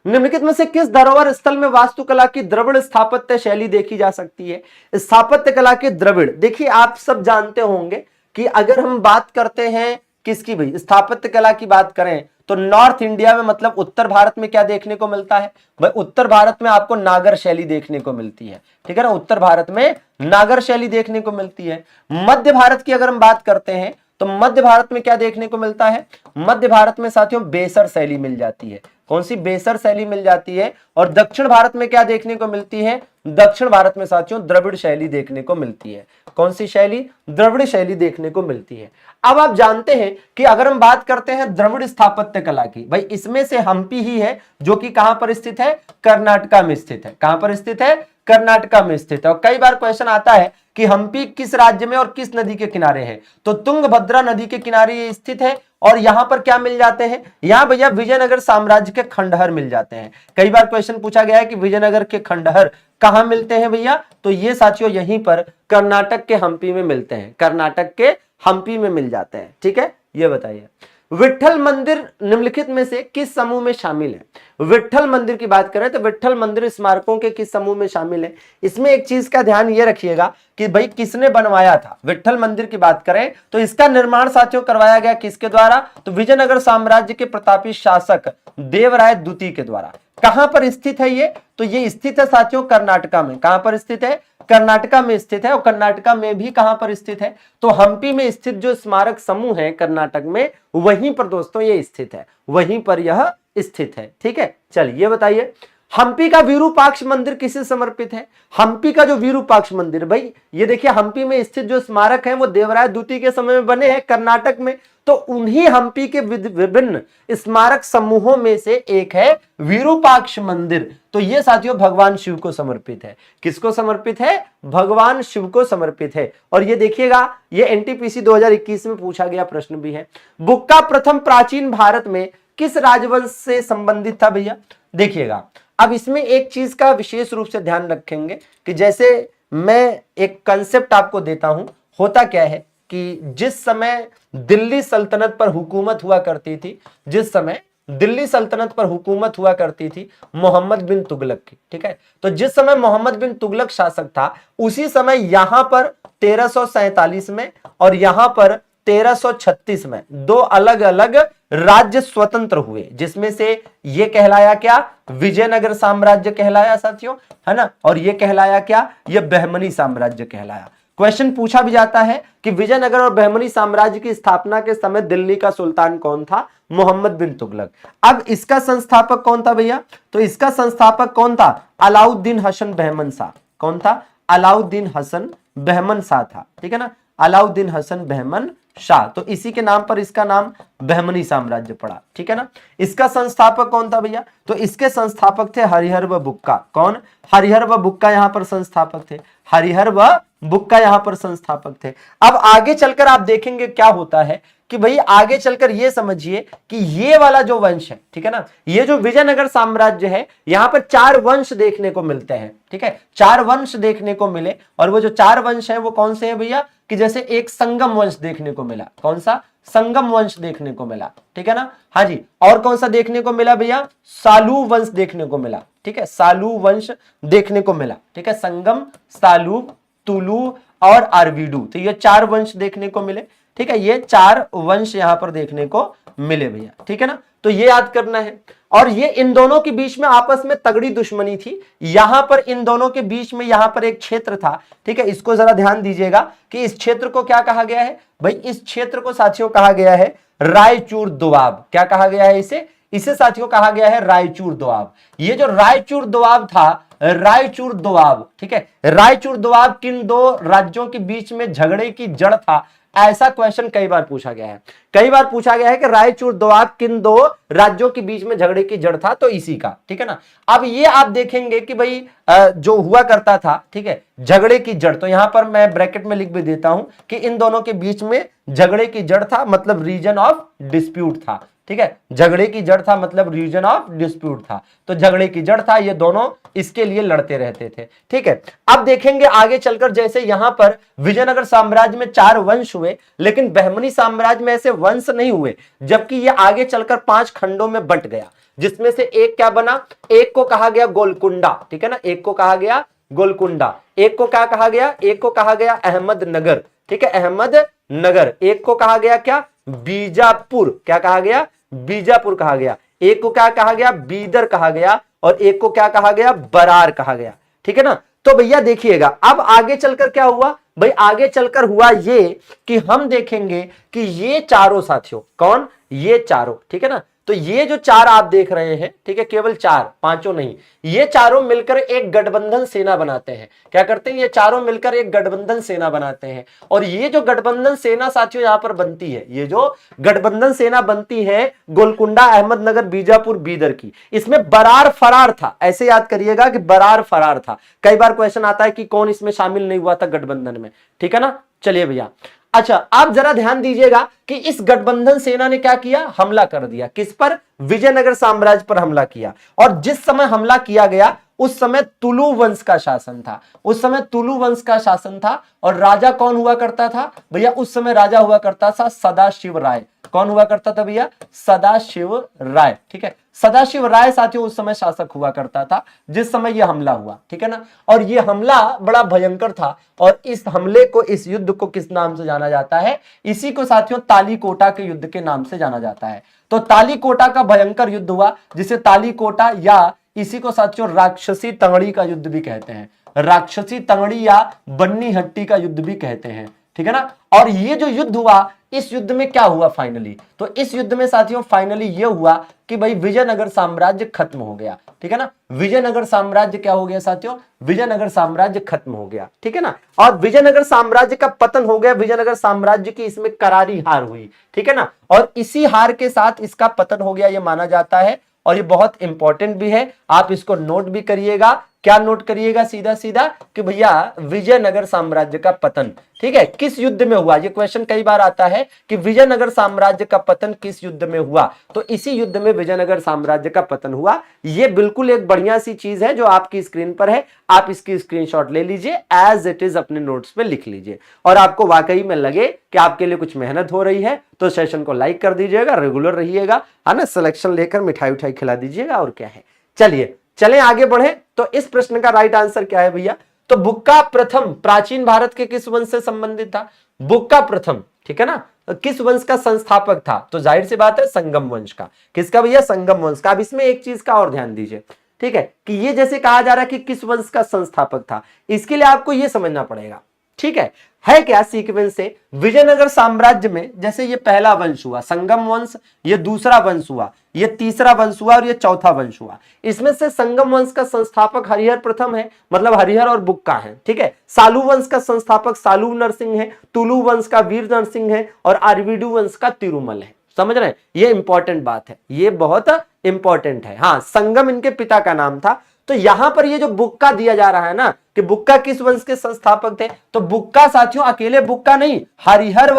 B: निम्नलिखित में से किस धरोहर स्थल में वास्तुकला की द्रविड़ स्थापत्य शैली देखी जा सकती है? स्थापत्य कला के द्रविड़, देखिए आप सब जानते होंगे कि अगर हम बात करते हैं किसकी भाई स्थापत्य कला की बात करें तो नॉर्थ इंडिया में मतलब उत्तर भारत में क्या देखने को मिलता है भाई? उत्तर भारत में आपको नागर शैली देखने को मिलती है। ठीक है ना, उत्तर भारत में नागर शैली देखने को मिलती है। मध्य भारत की अगर हम बात करते हैं तो मध्य भारत में क्या देखने को मिलता है? मध्य भारत में साथियों बेसर शैली मिल जाती है। कौन सी? बेसर शैली मिल जाती है। और दक्षिण भारत में क्या देखने को मिलती है? दक्षिण भारत में साथियों द्रविड़ शैली देखने को मिलती है। कौन सी शैली? द्रविड़ शैली देखने को मिलती है। अब आप जानते हैं कि अगर हम बात करते हैं द्रविड़ स्थापत्य कला की, भाई इसमें से हम्पी ही है जो कि कहां पर स्थित है? कर्नाटका में स्थित है। कहां पर स्थित है? कर्नाटका में स्थित है। और कई बार क्वेश्चन आता है कि हम्पी किस राज्य में और किस नदी के किनारे है? तो तुंगभद्रा नदी के किनारे ये स्थित है। और यहां पर क्या मिल जाते हैं? यहां भैया विजयनगर साम्राज्य के खंडहर मिल जाते हैं। कई बार क्वेश्चन पूछा गया है कि विजयनगर के खंडहर कहां मिलते हैं भैया? तो ये साथियों यहीं पर कर्नाटक के हम्पी में मिलते हैं, कर्नाटक के हम्पी में मिल जाते हैं। ठीक है, ये बताइए विट्ठल मंदिर निम्नलिखित में से किस समूह में शामिल है? विट्ठल मंदिर की बात करें तो विट्ठल मंदिर स्मारकों के किस समूह में शामिल है? इसमें एक चीज का ध्यान ये रखिएगा कि भाई किसने बनवाया था। विट्ठल मंदिर की बात करें तो इसका निर्माण साथियों करवाया गया किसके द्वारा? तो विजयनगर साम्राज्य के प्रतापी शासक देवराय द्वितीय के द्वारा। कहां पर स्थित है ये? तो ये स्थित है साथियों कर्नाटका में। कहां पर स्थित है? कर्नाटका में स्थित है। और कर्नाटका में भी कहां पर स्थित है? तो हम्पी में स्थित जो स्मारक समूह है कर्नाटक में, वहीं पर दोस्तों ये स्थित है, वहीं पर यह स्थित है। ठीक है, चलिए बताइए हम्पी का विरूपाक्ष मंदिर किसे समर्पित है? हम्पी का जो विरूपाक्ष मंदिर, भाई ये देखिए हम्पी में स्थित जो स्मारक है वो देवराय द्वितीय के समय में बने हैं कर्नाटक में, तो उन्हीं हम्पी के विभिन्न स्मारक समूहों में से एक है विरूपाक्ष मंदिर। तो ये साथियों भगवान शिव को समर्पित है। किसको समर्पित है? भगवान शिव को समर्पित है। और ये देखिएगा, ये एनटीपीसी 2021 में पूछा गया प्रश्न भी है। बुक्का प्रथम प्राचीन भारत में किस राजवंश से संबंधित था भैया? देखिएगा, अब इसमें एक चीज का विशेष रूप से ध्यान रखेंगे कि जैसे मैं एक कंसेप्ट आपको देता हूं, होता क्या है कि जिस समय दिल्ली सल्तनत पर हुकूमत हुआ करती थी, जिस समय दिल्ली सल्तनत पर हुकूमत हुआ करती थी मोहम्मद बिन तुगलक की, ठीक है, तो जिस समय मोहम्मद बिन तुगलक शासक था उसी समय यहां पर 1347 में और यहां पर 1336 में दो अलग अलग राज्य स्वतंत्र हुए, जिसमें से ये कहलाया क्या? विजयनगर साम्राज्य कहलाया साथियों, है ना, और ये कहलाया क्या? ये बहमनी साम्राज्य कहलाया। क्वेश्चन पूछा भी जाता है कि विजयनगर और बहमनी साम्राज्य की स्थापना के समय दिल्ली का सुल्तान कौन था? मोहम्मद बिन तुगलक। अब इसका संस्थापक कौन था भैया? तो इसका संस्थापक कौन था? अलाउद्दीन हसन बहमन शाह। कौन था? अलाउद्दीन हसन बहमन शाह था, ठीक है ना, अलाउद्दीन हसन बहमन शाह। तो इसी के नाम पर इसका नाम बहमनी साम्राज्य पड़ा, ठीक है ना। इसका संस्थापक कौन था भैया? तो इसके संस्थापक थे हरिहर व बुक्का। कौन? हरिहर व बुक्का यहां पर संस्थापक थे, हरिहर व बुक्का यहां पर संस्थापक थे। अब आगे चलकर आप देखेंगे क्या होता है कि भाई आगे चलकर ये समझिए कि ये वाला जो वंश है, ठीक है ना, ये जो विजयनगर साम्राज्य है, यहां पर 4 वंश देखने को मिलते हैं, ठीक है, 4 वंश देखने को मिले। और वो जो 4 वंश है वो कौन से हैं भैया? कि जैसे एक संगम वंश देखने को मिला। कौन सा? संगम वंश देखने को मिला, ठीक है ना, हाँ जी। और कौन सा देखने को मिला भैया? सालू वंश देखने को मिला, ठीक है, सालू वंश देखने को मिला, ठीक है, संगम, सालू, तुलु और आरवीडू, तो ये 4 वंश देखने को मिले, ठीक है, ये 4 वंश यहां पर देखने को मिले भैया, ठीक है ना। तो ये याद करना है। और ये इन दोनों के बीच में आपस में तगड़ी दुश्मनी थी। यहां पर इन दोनों के बीच में यहां पर एक क्षेत्र था, ठीक है, इसको जरा ध्यान दीजिएगा कि इस क्षेत्र को क्या कहा गया है भाई? इस क्षेत्र को साथियों कहा गया है रायचूर दोआब। क्या कहा गया है इसे? इसे साथियों कहा गया है रायचूर दोआब। ये जो रायचूर दोआब था, रायचूर दोआब, ठीक है, रायचूर दोआब किन 2 राज्यों के बीच में झगड़े की जड़ था? ऐसा क्वेश्चन कई बार पूछा गया है। कई बार पूछा गया है कि रायचूर दोआब किन 2 राज्यों के बीच में झगड़े की जड़ था, तो इसी का, ठीक है ना। अब ये आप देखेंगे कि भाई जो हुआ करता था, ठीक है, झगड़े की जड़, तो यहां पर मैं ब्रैकेट में लिख भी देता हूं कि इन दोनों के बीच में झगड़े की जड़ था, मतलब रीजन ऑफ डिस्प्यूट था, ठीक है, झगड़े की जड़ था मतलब रीजन ऑफ डिस्प्यूट था। तो झगड़े की जड़ था, ये दोनों इसके लिए लड़ते रहते थे, ठीक है। अब देखेंगे आगे चलकर, जैसे यहां पर विजयनगर साम्राज्य में 4 वंश हुए, लेकिन बहमनी साम्राज्य में ऐसे वंश नहीं हुए, जबकि ये आगे चलकर 5 खंडों में बंट गया, जिसमें से एक क्या बना? एक को कहा गया गोलकुंडा, ठीक है ना, एक को कहा गया गोलकुंडा, एक को क्या कहा गया? एक को कहा गया अहमदनगर, ठीक है, अहमदनगर। एक को कहा गया क्या? बीजापुर। क्या कहा गया? बीजापुर कहा गया। एक को क्या कहा गया? बीदर कहा गया। और एक को क्या कहा गया? बरार कहा गया, ठीक है ना। तो भैया देखिएगा, अब आगे चलकर क्या हुआ भाई? आगे चलकर हुआ ये कि हम देखेंगे कि ये चारों साथियों, कौन? ये चारों, ठीक है ना। तो ये जो 4 आप देख रहे हैं, ठीक है, केवल 4, 5 नहीं, ये चारों मिलकर एक गठबंधन सेना बनाते हैं। क्या करते हैं? ये चारों मिलकर एक गठबंधन सेना बनाते हैं। और ये जो गठबंधन सेना साथियों यहां पर बनती है, ये जो गठबंधन सेना बनती है गोलकुंडा, अहमदनगर, बीजापुर, बीदर की, इसमें बरार फरार था। ऐसे याद करिएगा कि बरार फरार था। कई बार क्वेश्चन आता है कि कौन इसमें शामिल नहीं हुआ था गठबंधन में, ठीक है ना। चलिए भैया, अच्छा आप जरा ध्यान दीजिएगा कि इस गठबंधन सेना ने क्या किया? हमला कर दिया। किस पर? विजयनगर साम्राज्य पर हमला किया। और जिस समय हमला किया गया उस समय तुलु वंश का शासन था, उस समय तुलु वंश का शासन था। और राजा कौन हुआ करता था भैया? उस समय राजा हुआ करता था सदाशिव राय। कौन हुआ करता था भैया? सदाशिव राय, ठीक है, सदाशिव राय साथियों उस समय शासक हुआ करता था जिस समय यह हमला हुआ, ठीक है ना। और यह हमला बड़ा भयंकर था। और इस हमले को, इस युद्ध को किस नाम से जाना जाता है? इसी को साथियों तालीकोटा के युद्ध के नाम से जाना जाता है। तो तालीकोटा का भयंकर युद्ध हुआ, जिसे तालीकोटा या इसी को साथियों राक्षसी तंगड़ी का युद्ध भी कहते हैं, राक्षसी तंगड़ी या बन्नी हट्टी का युद्ध भी कहते हैं, ठीक है ना। और ये जो युद्ध हुआ, इस युद्ध में क्या हुआ फाइनली, तो इस युद्ध में साथियों फाइनली ये हुआ कि भाई विजयनगर साम्राज्य खत्म हो गया, ठीक है ना। विजयनगर साम्राज्य क्या हो गया साथियों, विजयनगर साम्राज्य खत्म हो गया, ठीक है ना। और विजयनगर साम्राज्य का पतन हो गया, विजयनगर साम्राज्य की इसमें करारी हार हुई, ठीक है ना। और इसी हार के साथ इसका पतन हो गया ये माना जाता है, और ये बहुत इंपॉर्टेंट भी है, आप इसको नोट भी करिएगा। क्या नोट करिएगा, सीधा सीधा कि भैया विजयनगर साम्राज्य का पतन, ठीक है, किस युद्ध में हुआ। ये क्वेश्चन कई बार आता है कि विजयनगर साम्राज्य का पतन किस युद्ध में हुआ, तो इसी युद्ध में विजयनगर साम्राज्य का पतन हुआ। ये बिल्कुल एक बढ़िया सी चीज है जो आपकी स्क्रीन पर है, आप इसकी स्क्रीनशॉट ले लीजिए, एज इट इज अपने नोट्स पे लिख लीजिए। और आपको वाकई में लगे कि आपके लिए कुछ मेहनत हो रही है तो सेशन को लाइक कर दीजिएगा, रेगुलर रहिएगा, है ना, सिलेक्शन लेकर मिठाई उठाई खिला दीजिएगा, और क्या है। चलिए चलें आगे बढ़े। तो इस प्रश्न का राइट आंसर क्या है भैया, तो बुक्का प्रथम प्राचीन भारत के किस वंश से संबंधित था, बुक्का प्रथम, ठीक है ना, किस वंश का संस्थापक था, तो जाहिर सी बात है संगम वंश का। किसका भैया, संगम वंश का। अब इसमें एक चीज का और ध्यान दीजिए, ठीक है, कि ये जैसे कहा जा रहा है कि किस वंश का संस्थापक था, इसके लिए आपको ये समझना पड़ेगा, ठीक है क्या सीक्वेंस से। विजयनगर साम्राज्य में जैसे ये पहला वंश हुआ संगम वंश, ये दूसरा वंश हुआ, ये तीसरा वंश हुआ, और ये चौथा वंश हुआ। इसमें से संगम वंश का संस्थापक हरिहर प्रथम है, मतलब हरिहर और बुक्का है, ठीक है। सालू वंश का संस्थापक सालू नरसिंह है, तुलु वंश का वीर नरसिंह है, और आरवीडू वंश का तिरुमल है। समझ रहे हैं, ये इंपॉर्टेंट बात है, ये बहुत इंपॉर्टेंट है। हाँ, संगम इनके पिता का नाम था। तो यहां पर ये जो बुक्का दिया जा रहा है ना कि बुक्का किस वंश के संस्थापक थे, तो बुक्का साथियों अकेले बुक्का नहीं, हरिहर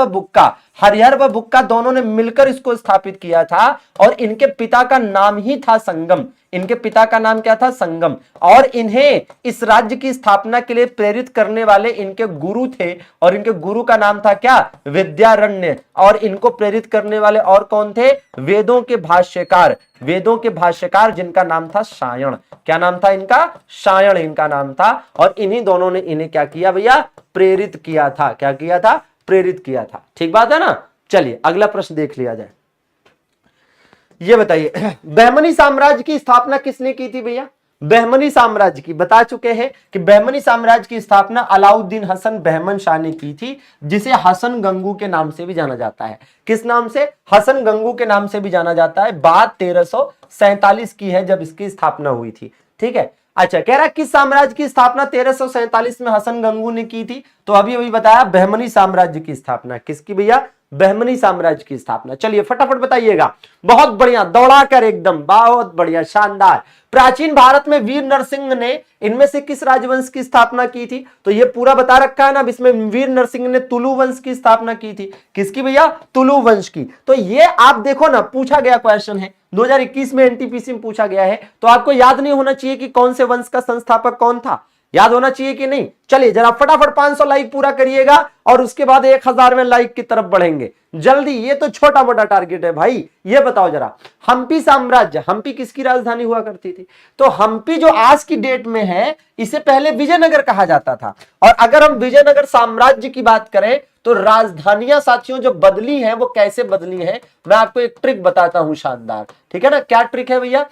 B: व बुक्का दोनों ने मिलकर इसको स्थापित किया था, और इनके पिता का नाम ही था संगम। इनके पिता का नाम क्या था, संगम। और इन्हें इस राज्य की स्थापना के लिए प्रेरित करने वाले इनके गुरु थे, और इनके गुरु का नाम था क्या, विद्यारण्य। और इनको प्रेरित करने वाले और कौन थे, वेदों के भाष्यकार जिनका नाम था सायण। क्या नाम था इनका, सायण इनका नाम था। और इन्हीं दोनों ने इन्हें क्या किया भैया, प्रेरित किया था। क्या किया था, प्रेरित किया था। ठीक बात है ना। चलिए अगला प्रश्न देख लिया जाए। ये बताइए बहमनी साम्राज्य की स्थापना किसने की थी भैया, बहमनी साम्राज्य की बता चुके हैं कि बहमनी साम्राज्य की स्थापना अलाउद्दीन हसन बहमन शाह ने की थी, जिसे हसन गंगू के नाम से भी जाना जाता है। किस नाम से, हसन गंगू के नाम से भी जाना जाता है। बात 1347 की है जब इसकी स्थापना हुई थी, ठीक है। अच्छा, कह रहा किस साम्राज्य की स्थापना 1347 में हसन गंगू ने की थी, तो अभी बताया बहमनी साम्राज्य की स्थापना। किसकी भैया, बहमनी साम्राज्य की स्थापना। चलिए फटाफट बताइएगा। बहुत बढ़िया, दौड़ाकर एकदम, बहुत बढ़िया, शानदार। प्राचीन भारत में वीर नरसिंह ने इनमें से किस राजवंश की स्थापना की थी, तो ये पूरा बता रखा है ना। अब इसमें वीर नरसिंह ने तुलु वंश की स्थापना की थी। किसकी भैया, तुलु वंश की। तो ये आप देखो ना, पूछा गया क्वेश्चन है 2021 में, एनटीपीसी में पूछा गया है, तो आपको याद नहीं होना चाहिए कि कौन से वंश का संस्थापक कौन था, याद होना चाहिए कि नहीं। चलिए जरा फटाफट 500 लाइक पूरा करिएगा, और उसके बाद 1000वें लाइक की तरफ बढ़ेंगे जल्दी। ये तो छोटा मोटा टारगेट है भाई। ये बताओ जरा, हम्पी साम्राज्य, हम्पी किसकी राजधानी हुआ करती थी, तो हम्पी जो आज की डेट में है, इसे पहले विजयनगर कहा जाता था। और अगर हम विजयनगर साम्राज्य की बात करें तो राजधानियां साथियों जो बदली हैं वो कैसे बदली हैं, मैं आपको एक ट्रिक बताता हूं शानदार, ठीक है ना। क्या ट्रिक है भैया,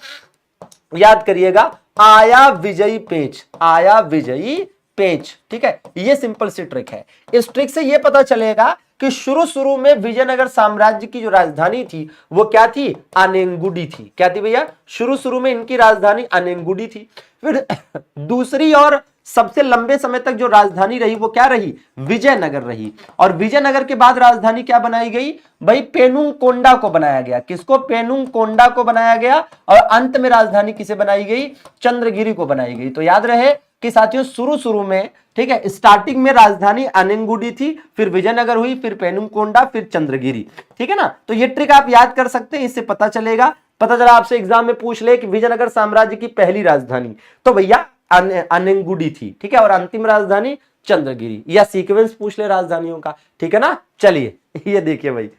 B: याद करिएगा, आया विजयी पेच, आया विजयी पेच, ठीक है। ये सिंपल सी ट्रिक है। इस ट्रिक से ये पता चलेगा कि शुरू में विजयनगर साम्राज्य की जो राजधानी थी वो क्या थी, अनेंगुडी थी। क्या थी भैया, शुरू में इनकी राजधानी अनेंगुडी थी। फिर दूसरी और सबसे लंबे समय तक जो राजधानी रही वो क्या रही, विजयनगर रही। और विजयनगर के बाद राजधानी क्या बनाई गई भाई, पेनुंगकोंडा को बनाया गया। किसको, पेनुंगकोंडा को बनाया गया। और अंत में राजधानी किसे बनाई गई, चंद्रगिरी को बनाई गई। तो याद रहे कि साथियों शुरू में, ठीक है, स्टार्टिंग में राजधानी अनेंगुडी थी, फिर विजयनगर हुई, फिर पेनुंगकोंडा, फिर चंद्रगिरी, ठीक है ना। तो ये ट्रिक आप याद कर सकते हैं, इससे पता चलेगा। पता चला आपसे एग्जाम में पूछ ले कि विजयनगर साम्राज्य की पहली राजधानी, तो भैया अनेंगुडी थी, ठीक है, और अंतिम राजधानी चंद्रगिरी, या सीक्वेंस पूछ ले राजधानियों का, ठीक है ना। चलिए ये देखिए भाई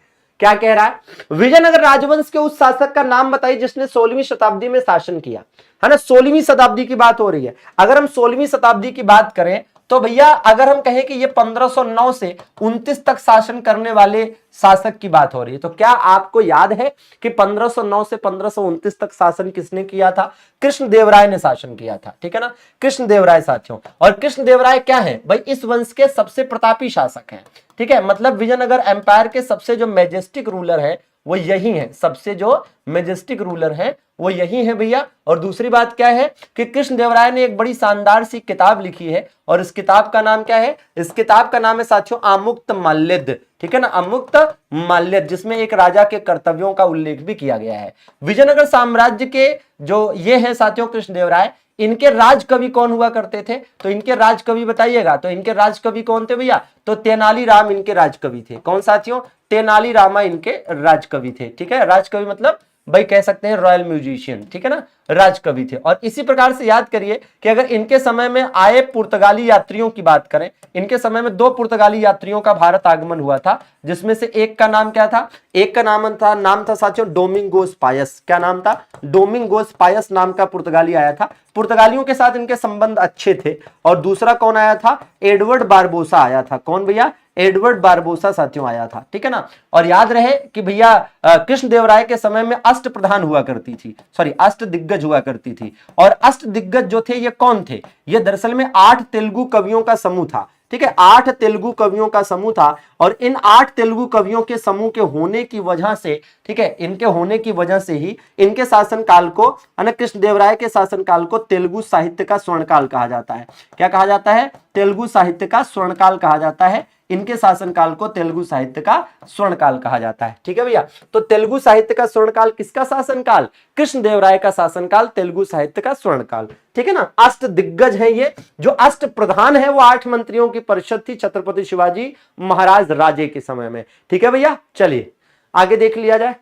B: क्या कह रहा है, विजयनगर राजवंश के उस शासक का नाम बताइए जिसने 16वीं शताब्दी में शासन किया, है ना। 16वीं शताब्दी की बात हो रही है। अगर हम 16वीं शताब्दी की बात करें तो भैया अगर हम कहें कि ये 1509 से 29 तक शासन करने वाले शासक की बात हो रही है, तो क्या आपको याद है कि 1509 से 1529 तक शासन किसने किया था? कृष्णदेवराय ने शासन किया था, ठीक है ना, कृष्णदेवराय साथियों। और कृष्णदेवराय क्या है भाई? इस वंश के सबसे प्रतापी शासक हैं, ठीक है, मतलब विजयनगर एम्पायर के सबसे जो मैजेस्टिक रूलर है वो यही है, सबसे जो मैजेस्टिक रूलर है वो यही है भैया। और दूसरी बात क्या है कि कृष्णदेवराय ने एक बड़ी शानदार सी किताब लिखी है, और इस किताब का नाम क्या है? इस किताब का नाम है साथियों आमुक्त माल्यद, ठीक है ना, अमुक्त माल्यद, जिसमें एक राजा के कर्तव्यों का उल्लेख भी किया गया है। विजयनगर साम्राज्य के जो ये है साथियों कृष्णदेवराय, इनके राजकवि कौन हुआ करते थे? तो इनके राजकवि बताइएगा, तो इनके राजकवि कौन थे भैया? तो तेनालीराम इनके राजकवि थे। कौन साथियों? तेनाली रामा इनके राजकवि थे, ठीक है। राजकवि मतलब भाई कह सकते हैं रॉयल म्यूजिशियन, ठीक है ना, राजकवि थे। और इसी प्रकार से याद करिए कि अगर इनके समय में आए पुर्तगाली यात्रियों की बात करें, इनके समय में 2 पुर्तगाली यात्रियों का भारत आगमन हुआ था, जिसमें से एक का नाम क्या था? एक का नाम था साथियों डोमिंगोस पायस। क्या नाम था? डोमिंगोस पायस नाम का पुर्तगाली आया था। पुर्तगालियों के साथ इनके संबंध अच्छे थे। और दूसरा कौन आया था? एडवर्ड बारबोसा आया था। कौन भैया? एडवर्ड बारबोसा साथियों आया था, ठीक है ना। और याद रहे कि भैया कृष्णदेवराय के समय में अष्ट प्रधान हुआ करती थी, सॉरी अष्ट दिग्गज हुआ करती थी। और अष्ट दिग्गज जो थे ये कौन थे? ये दरअसल में 8 तेलुगु कवियों का समूह था, ठीक है, 8 तेलुगु कवियों का समूह था। और इन 8 तेलुगु कवियों के समूह के होने की वजह से, ठीक है, इनके होने की वजह से ही इनके शासनकाल को, कृष्णदेवराय के शासनकाल को तेलुगु साहित्य का स्वर्णकाल कहा जाता है। क्या कहा जाता है? तेलुगु साहित्य का स्वर्णकाल कहा जाता है। इनके शासनकाल को तेलुगु साहित्य का स्वर्णकाल कहा जाता है, ठीक है भैया। तो तेलुगु साहित्य का स्वर्णकाल किसका शासनकाल? कृष्णदेवराय का शासनकाल, तेलुगु साहित्य का स्वर्णकाल, ठीक है ना। अष्ट दिग्गज है ये, जो अष्ट प्रधान है वो 8 मंत्रियों की परिषद थी छत्रपति शिवाजी महाराज राजे के समय में, ठीक है भैया। चलिए आगे देख लिया जाए।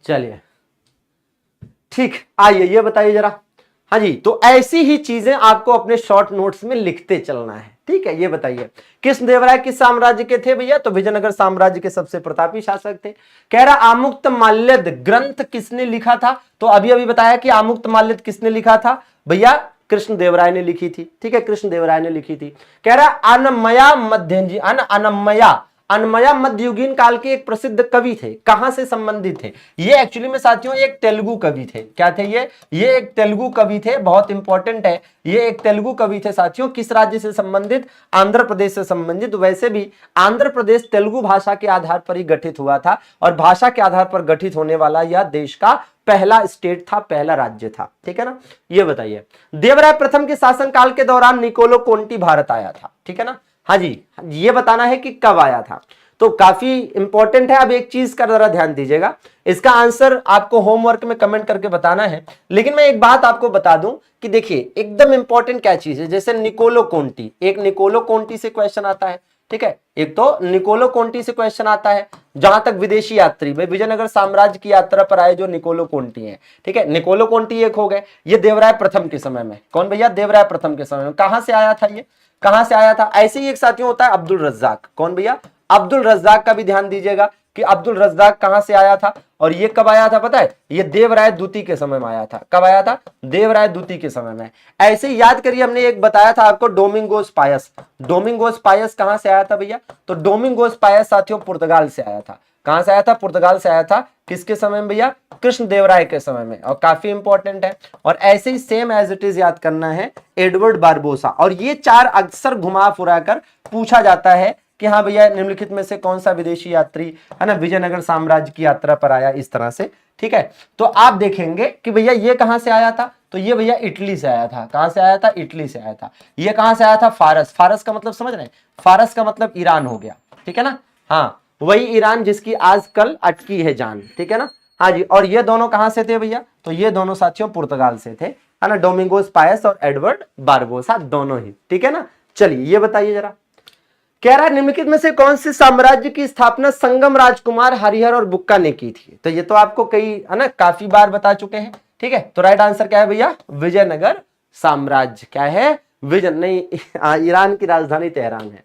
B: चलिए ठीक, आइए ये बताइए जरा। हाँ जी, तो ऐसी ही चीजें आपको अपने शॉर्ट नोट्स में लिखते चलना है, ठीक है। ये बताइए कृष्णदेवराय किस साम्राज्य के थे भैया? तो विजयनगर साम्राज्य के सबसे प्रतापी शासक थे। कह रहा आमुक्त माल्यद ग्रंथ किसने लिखा था? तो अभी अभी बताया कि आमुक्त माल्यद किसने लिखा था भैया? कृष्णदेवराय ने लिखी थी, ठीक है, कृष्णदेवराय ने लिखी थी। कह रहा अनमया मध्यजी अनमया मध्ययुगीन काल के एक प्रसिद्ध कवि थे। कहां से संबंधित थे? ये एक्चुअली में साथियों एक तेलुगु कवि थे। क्या थे ये एक तेलुगु कवि थे, बहुत इंपॉर्टेंट है। ये एक तेलुगु कवि थे साथियों। किस राज्य से संबंधित? आंध्र प्रदेश से संबंधित। वैसे भी आंध्र प्रदेश तेलुगु भाषा के आधार पर ही गठित हुआ था, और भाषा के आधार पर गठित होने वाला यह देश का पहला स्टेट था, पहला राज्य था, ठीक है ना। ये बताइए देवराय प्रथम के शासनकाल के दौरान निकोलो कोंटी भारत आया था, ठीक है ना। हाँ जी, ये बताना है कि कब आया था। तो काफी इंपॉर्टेंट है। अब एक चीज का जरा ध्यान दीजिएगा, इसका आंसर आपको होमवर्क में कमेंट करके बताना है। लेकिन मैं एक बात आपको बता दूं कि देखिए एकदम इंपॉर्टेंट क्या चीज है, जैसे निकोलो कोंटी, एक निकोलो कोंटी से क्वेश्चन आता है, ठीक है, एक तो निकोलो कोंटी से क्वेश्चन आता है। जहां तक विदेशी यात्री भाई विजयनगर साम्राज्य की यात्रा पर आए जो निकोलो कोंटी हैं, ठीक है, निकोलो कोंटी एक हो गए। ये देवराय प्रथम के समय में, कौन भैया? देवराय प्रथम के समय में। कहां से आया था ये? कहां से आया था? ऐसे ही एक साथियों होता है अब्दुल रज्जाक। कौन भैया? अब्दुल रज्जाक का भी ध्यान दीजिएगा कि अब्दुल रज्जाक कहां से आया था, और ये कब आया था पता है? ये देवराय द्वितीय के समय में आया था। कब आया था? देवराय द्वितीय के समय में। ऐसे ही याद करिए, हमने एक बताया था आपको डोमिंगोस पायस। डोमिंगोस पायस कहां से आया था भैया? तो डोमिंगोस पायस साथियों पुर्तगाल से आया था। कहां से आया था? पुर्तगाल से आया था। किसके समय में भैया? कृष्णदेवराय के समय में। और काफी इंपॉर्टेंट है। और ऐसे ही सेम एज इट इज याद करना है एडवर्ड बारबोसा। और ये 4 अक्सर घुमा फुरा कर पूछा जाता है कि हाँ भैया निम्नलिखित में से कौन सा विदेशी यात्री है ना विजयनगर साम्राज्य की यात्रा पर आया, इस तरह से, ठीक है। तो आप देखेंगे कि भैया ये कहां से आया था? तो ये भैया इटली से आया था। कहां से आया था? इटली से आया था। ये कहां से आया था? फारस। फारस का मतलब समझ रहे हैं? फारस का मतलब ईरान हो गया, ठीक है ना। हाँ, वही ईरान जिसकी आजकल अटकी है जान, ठीक है ना। हाँ जी, और ये दोनों कहां से थे भैया? तो ये दोनों साथियों पुर्तगाल से थे, है ना, डोमिंगोस पायस और एडवर्ड बारबोसा दोनों ही, ठीक है ना। चलिए ये बताइए जरा, कह रहा है निम्नलिखित में से कौन से साम्राज्य की स्थापना संगम राजकुमार हरिहर और बुक्का ने की थी? तो ये तो आपको कई है ना काफी बार बता चुके हैं, ठीक है। तो राइट आंसर क्या है भैया? विजयनगर साम्राज्य। क्या है? विजय नहीं, ईरान की राजधानी तेहरान है।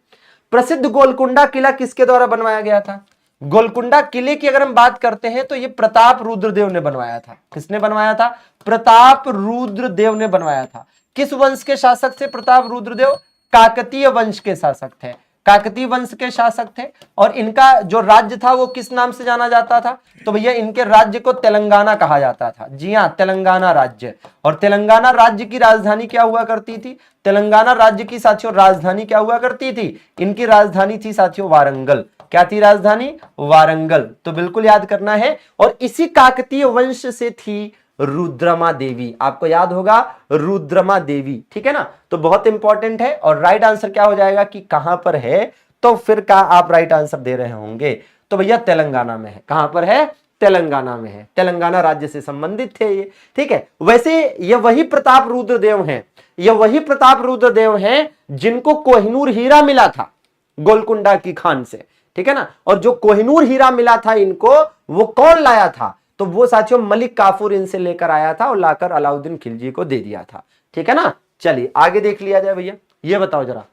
B: प्रसिद्ध गोलकुंडा किला किसके द्वारा बनवाया गया था? गोलकुंडा किले की अगर हम बात करते हैं तो ये प्रताप रुद्रदेव ने बनवाया था। किसने बनवाया था? प्रताप रुद्रदेव ने बनवाया था। किस वंश के शासक थे प्रताप रुद्रदेव? काकतीय वंश के शासक थे, काकतीय वंश के शासक थे। और इनका जो राज्य था वो किस नाम से जाना जाता था? तो भैया इनके राज्य को तेलंगाना कहा जाता था। जी हाँ, तेलंगाना राज्य। और तेलंगाना राज्य की राजधानी क्या हुआ करती थी? तेलंगाना राज्य की साथियों राजधानी क्या हुआ करती थी? इनकी राजधानी थी साथियों वारंगल। क्या थी राजधानी? वारंगल। तो बिल्कुल याद करना है। और इसी काकतीय वंश से थी रुद्रमा देवी। आपको याद होगा रुद्रमा देवी, ठीक है ना? तो बहुत इंपॉर्टेंट है। और राइट आंसर क्या हो जाएगा कि कहां पर है? तो फिर क्या आप राइट आंसर दे रहे होंगे? तो भैया तेलंगाना में है। कहां पर है? तेलंगाना में है। तेलंगाना राज्य से संबंधित थे ये, ठीक है। वैसे ये वही प्रताप रुद्रदेव हैं, ये वही प्रताप रुद्रदेव हैं जिनको कोहिनूर हीरा मिला था गोलकुंडा की खान से, ठीक है ना? और जो कोहिनूर हीरा मिला था इनको, वो कौन लाया था? तो वो साथियों मलिक काफूर इनसे लेकर आया था और लाकर अलाउद्दीन खिलजी को दे दिया था, ठीक है ना? चलिए आगे देख लिया जाए भैया। ये बताओ जरा,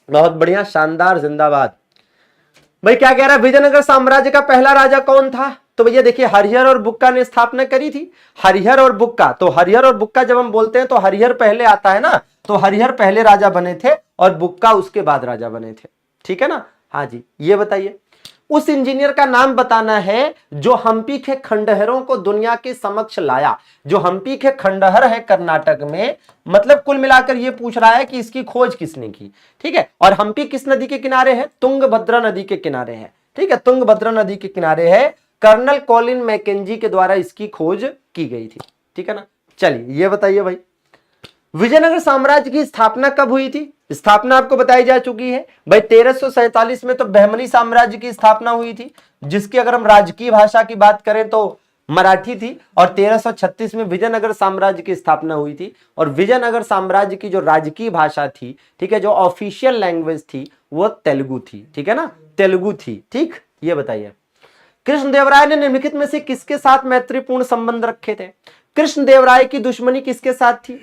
B: बहुत बढ़िया, शानदार, जिंदाबाद। भाई क्या कह रहा है? विजयनगर साम्राज्य का पहला राजा कौन था? तो भैया देखिए हरिहर और बुक्का ने स्थापना करी थी। हरिहर और बुक्का, तो हरिहर और बुक्का जब हम बोलते हैं तो हरिहर पहले आता है ना, तो हरिहर पहले राजा बने थे और बुक्का उसके बाद राजा बने थे, ठीक है ना? हाँ जी, ये बताइए उस इंजीनियर का नाम बताना है जो हम्पी के खंडहरों को दुनिया के समक्ष लाया। जो हम्पी के खंडहर है कर्नाटक में, मतलब कुल मिलाकर ये पूछ रहा है कि इसकी खोज किसने की, ठीक है। और हम्पी किस नदी के किनारे है? तुंगभद्रा नदी के किनारे है, ठीक है, तुंगभद्रा नदी के किनारे है। कर्नल कॉलिन मैकेंजी के द्वारा इसकी खोज की गई थी, ठीक है ना। चलिए ये बताइए भाई, विजयनगर साम्राज्य की स्थापना कब हुई थी? स्थापना आपको बताई जा चुकी है भाई। 1347 में तो बहमनी साम्राज्य की स्थापना हुई थी, जिसकी अगर हम राजकीय भाषा की बात करें तो मराठी थी। और 1336 में विजयनगर साम्राज्य की स्थापना हुई थी। और विजयनगर साम्राज्य की जो राजकीय भाषा थी, ठीक है, जो ऑफिशियल लैंग्वेज थी वो तेलुगु थी, ठीक है ना, तेलुगु थी, ठीक। ये बताइए कृष्णदेवराय ने निम्नलिखित में से किसके साथ मैत्रीपूर्ण संबंध रखे थे? कृष्णदेवराय की दुश्मनी किसके साथ थी?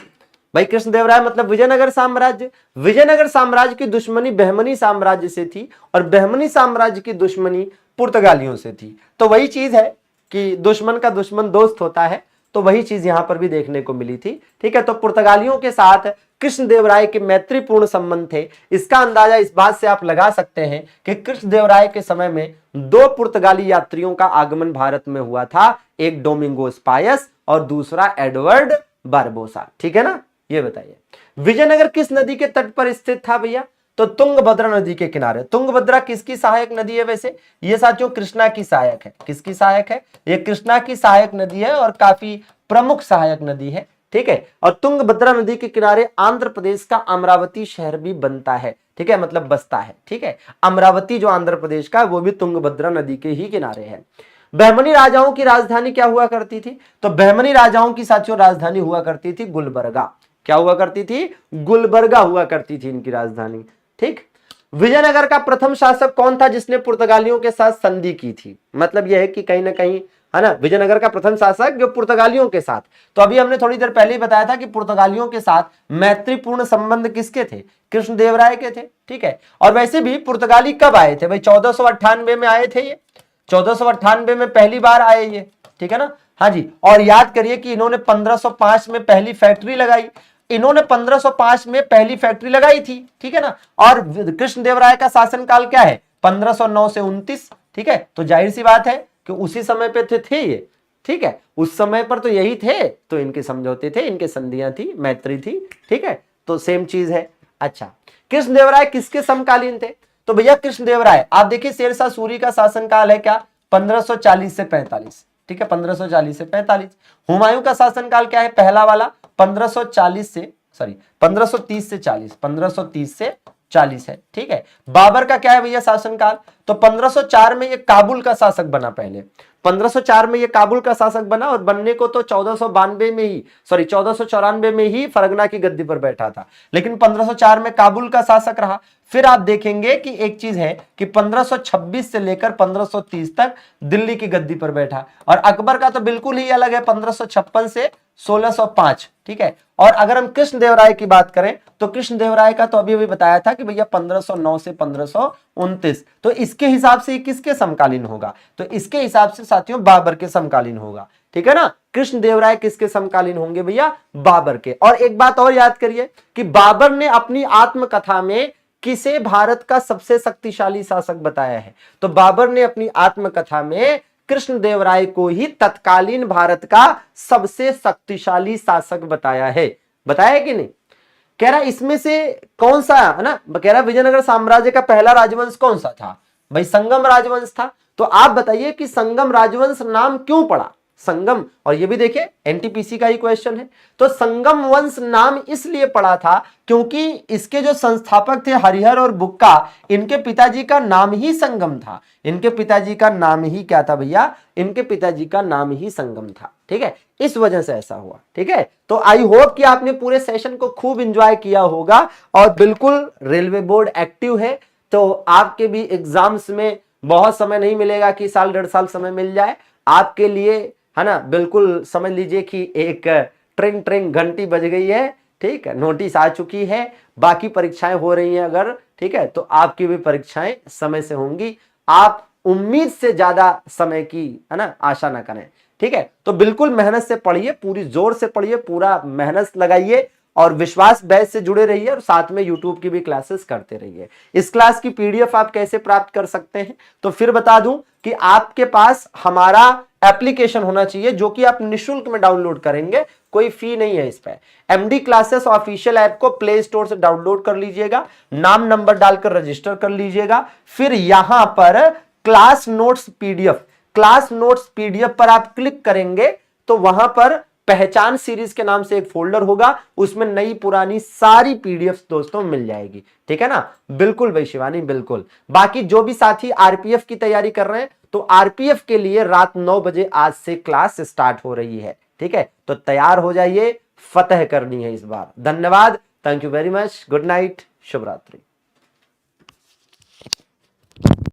B: भाई कृष्णदेवराय मतलब विजयनगर साम्राज्य। विजयनगर साम्राज्य की दुश्मनी बहमनी साम्राज्य से थी और बहमनी साम्राज्य की दुश्मनी पुर्तगालियों से थी। तो वही चीज है कि दुश्मन का दुश्मन दोस्त होता है, तो वही चीज यहां पर भी देखने को मिली थी, ठीक है। तो पुर्तगालियों के साथ कृष्णदेवराय के मैत्रीपूर्ण संबंध थे। इसका अंदाजा इस बात से आप लगा सकते हैं कि कृष्णदेवराय के समय में 2 पुर्तगाली यात्रियों का आगमन भारत में हुआ था, एक डोमिंगोस पायस और दूसरा एडवर्ड बारबोसा, ठीक है ना। ये बताइए विजयनगर किस नदी के तट पर स्थित था भैया? तो तुंगभद्रा नदी के किनारे। तुंगभद्रा किसकी सहायक नदी है वैसे? ये साथियों कृष्णा की सहायक है। किसकी सहायक है? ये कृष्णा की सहायक नदी है और काफी प्रमुख सहायक नदी है, ठीक है। और तुंगभद्रा नदी के किनारे आंध्र प्रदेश का अमरावती शहर भी बनता है, ठीक है, मतलब बसता है, ठीक है। अमरावती जो आंध्र प्रदेश का, वो भी तुंगभद्रा नदी के ही किनारे है। बहमनी राजाओं की राजधानी क्या हुआ करती थी? तो बहमनी राजाओं की साथियों राजधानी हुआ करती थी गुलबर्गा। क्या हुआ करती थी? गुलबर्गा हुआ करती थी इनकी राजधानी, ठीक। विजयनगर का प्रथम शासक कौन था जिसने पुर्तगालियों के साथ संधि की थी? मतलब यह है कि कहीं ना कहीं, है ना, विजयनगर का प्रथम शासक जो पुर्तगालियों के साथ, तो अभी हमने थोड़ी देर पहले ही बताया था कि पुर्तगालियों के साथ मैत्रीपूर्ण संबंध किसके थे? कृष्णदेवराय के थे, ठीक है। और वैसे भी पुर्तगाली कब आए थे भाई? 1498 में आए थे ये, 1498 में पहली बार आए ये, ठीक है ना। हाँ जी, और याद करिए कि इन्होंने 1505 में पहली फैक्ट्री लगाई। इन्होंने 1505 में पहली फैक्ट्री लगाई थी, ठीक है ना। और कृष्णदेवराय का शासनकाल क्या है? 1509 से 29, ठीक है। तो जाहिर सी बात है कि उसी समय पे थे ये, ठीक है, उस समय पर तो यही थे, तो इनके समझौते थे, इनके संधियां थी, मैत्री थी, ठीक है। तो सेम चीज है। अच्छा, कृष्णदेवराय किसके समकालीन थे? तो भैया कृष्णदेवराय, आप देखिए शेरशाह सूरी का शासनकाल है क्या? 1540 से 45, ठीक है, 1540 से 45। हुमायूं का शासनकाल क्या है? पहला वाला 1530 से 40, 1530 से 40 है, ठीक है। बाबर का क्या है भैया शासनकाल? तो 1504 में ये काबुल का शासक बना। पहले 1504 में ये काबुल का शासक बना और बनने को तो 1494 में ही फरगना की गद्दी पर बैठा था, लेकिन 1504 में काबुल का शासक रहा। फिर आप देखेंगे कि एक चीज है कि 1526 से लेकर 1530 तक दिल्ली की गद्दी पर बैठा। और अकबर का तो बिल्कुल ही अलग है, 1556 से 1605, ठीक है। और अगर हम कृष्णदेवराय की बात करें तो कृष्णदेवराय का तो अभी अभी बताया था कि भैया 1509 से 1529, तो इसके हिसाब से किसके समकालीन होगा, तो इसके हिसाब से साथियों बाबर के समकालीन होगा, ठीक है ना। कृष्णदेवराय किसके समकालीन होंगे भैया, बाबर के। और एक बात और याद करिए कि बाबर ने अपनी आत्मकथा में किसे भारत का सबसे शक्तिशाली शासक बताया है, तो बाबर ने अपनी आत्मकथा में कृष्णदेवराय को ही तत्कालीन भारत का सबसे शक्तिशाली शासक बताया है। बताया कि नहीं, कह रहा इसमें से कौन सा है ना, कह रहा विजयनगर साम्राज्य का पहला राजवंश कौन सा था, भाई संगम राजवंश था। तो आप बताइए कि संगम राजवंश नाम क्यों पड़ा, संगम, और ये भी देखिए एनटीपीसी का ही क्वेश्चन है। तो संगम वंश नाम इसलिए पड़ा था क्योंकि इसके जो संस्थापक थे हरिहर और बुक्का, इनके पिताजी का नाम ही संगम था। इनके पिताजी का नाम ही क्या था भैया, इनके पिताजी का नाम ही संगम था, ठीक है, इस वजह से ऐसा हुआ, ठीक है। तो आई होप कि आपने पूरे सेशन को खूब एंजॉय किया होगा और बिल्कुल रेलवे बोर्ड एक्टिव है, तो आपके भी एग्जाम्स में बहुत समय नहीं मिलेगा कि साल 1.5 साल समय मिल जाए आपके लिए, है ना। बिल्कुल समझ लीजिए कि एक ट्रिंग ट्रिंग घंटी बज गई है, ठीक है, नोटिस आ चुकी है, बाकी परीक्षाएं हो रही हैं अगर, ठीक है, तो आपकी भी परीक्षाएं समय से होंगी। आप उम्मीद से ज्यादा समय की, है ना, आशा ना करें, ठीक है। तो बिल्कुल मेहनत से पढ़िए, पूरी जोर से पढ़िए, पूरा मेहनत लगाइए और विश्वास बैच से जुड़े रहिए और साथ में यूट्यूब की भी क्लासेस करते रहिए। इस क्लास की पीडीएफ आप कैसे प्राप्त कर सकते हैं, तो फिर बता दूं कि आपके पास हमारा एप्लीकेशन होना चाहिए जो कि आप निशुल्क में डाउनलोड करेंगे, कोई फी नहीं है इस पे। एमडी क्लासेस ऑफिशियल ऐप को प्ले स्टोर से डाउनलोड कर लीजिएगा, नाम नंबर डालकर रजिस्टर कर लीजिएगा, फिर यहां पर क्लास नोट्स पीडीएफ पर आप क्लिक करेंगे तो वहां पर पहचान सीरीज के नाम से एक फोल्डर होगा, उसमें नई पुरानी सारी पीडीएफ दोस्तों मिल जाएगी, ठीक है ना। बिल्कुल भाई शिवानी, बिल्कुल। बाकी जो भी साथी आरपीएफ की तैयारी कर रहे हैं तो आरपीएफ के लिए रात 9 बजे आज से क्लास स्टार्ट हो रही है, ठीक है, तो तैयार हो जाइए, फतह करनी है इस बार। धन्यवाद, thank you very much, good night, शुभ रात्रि।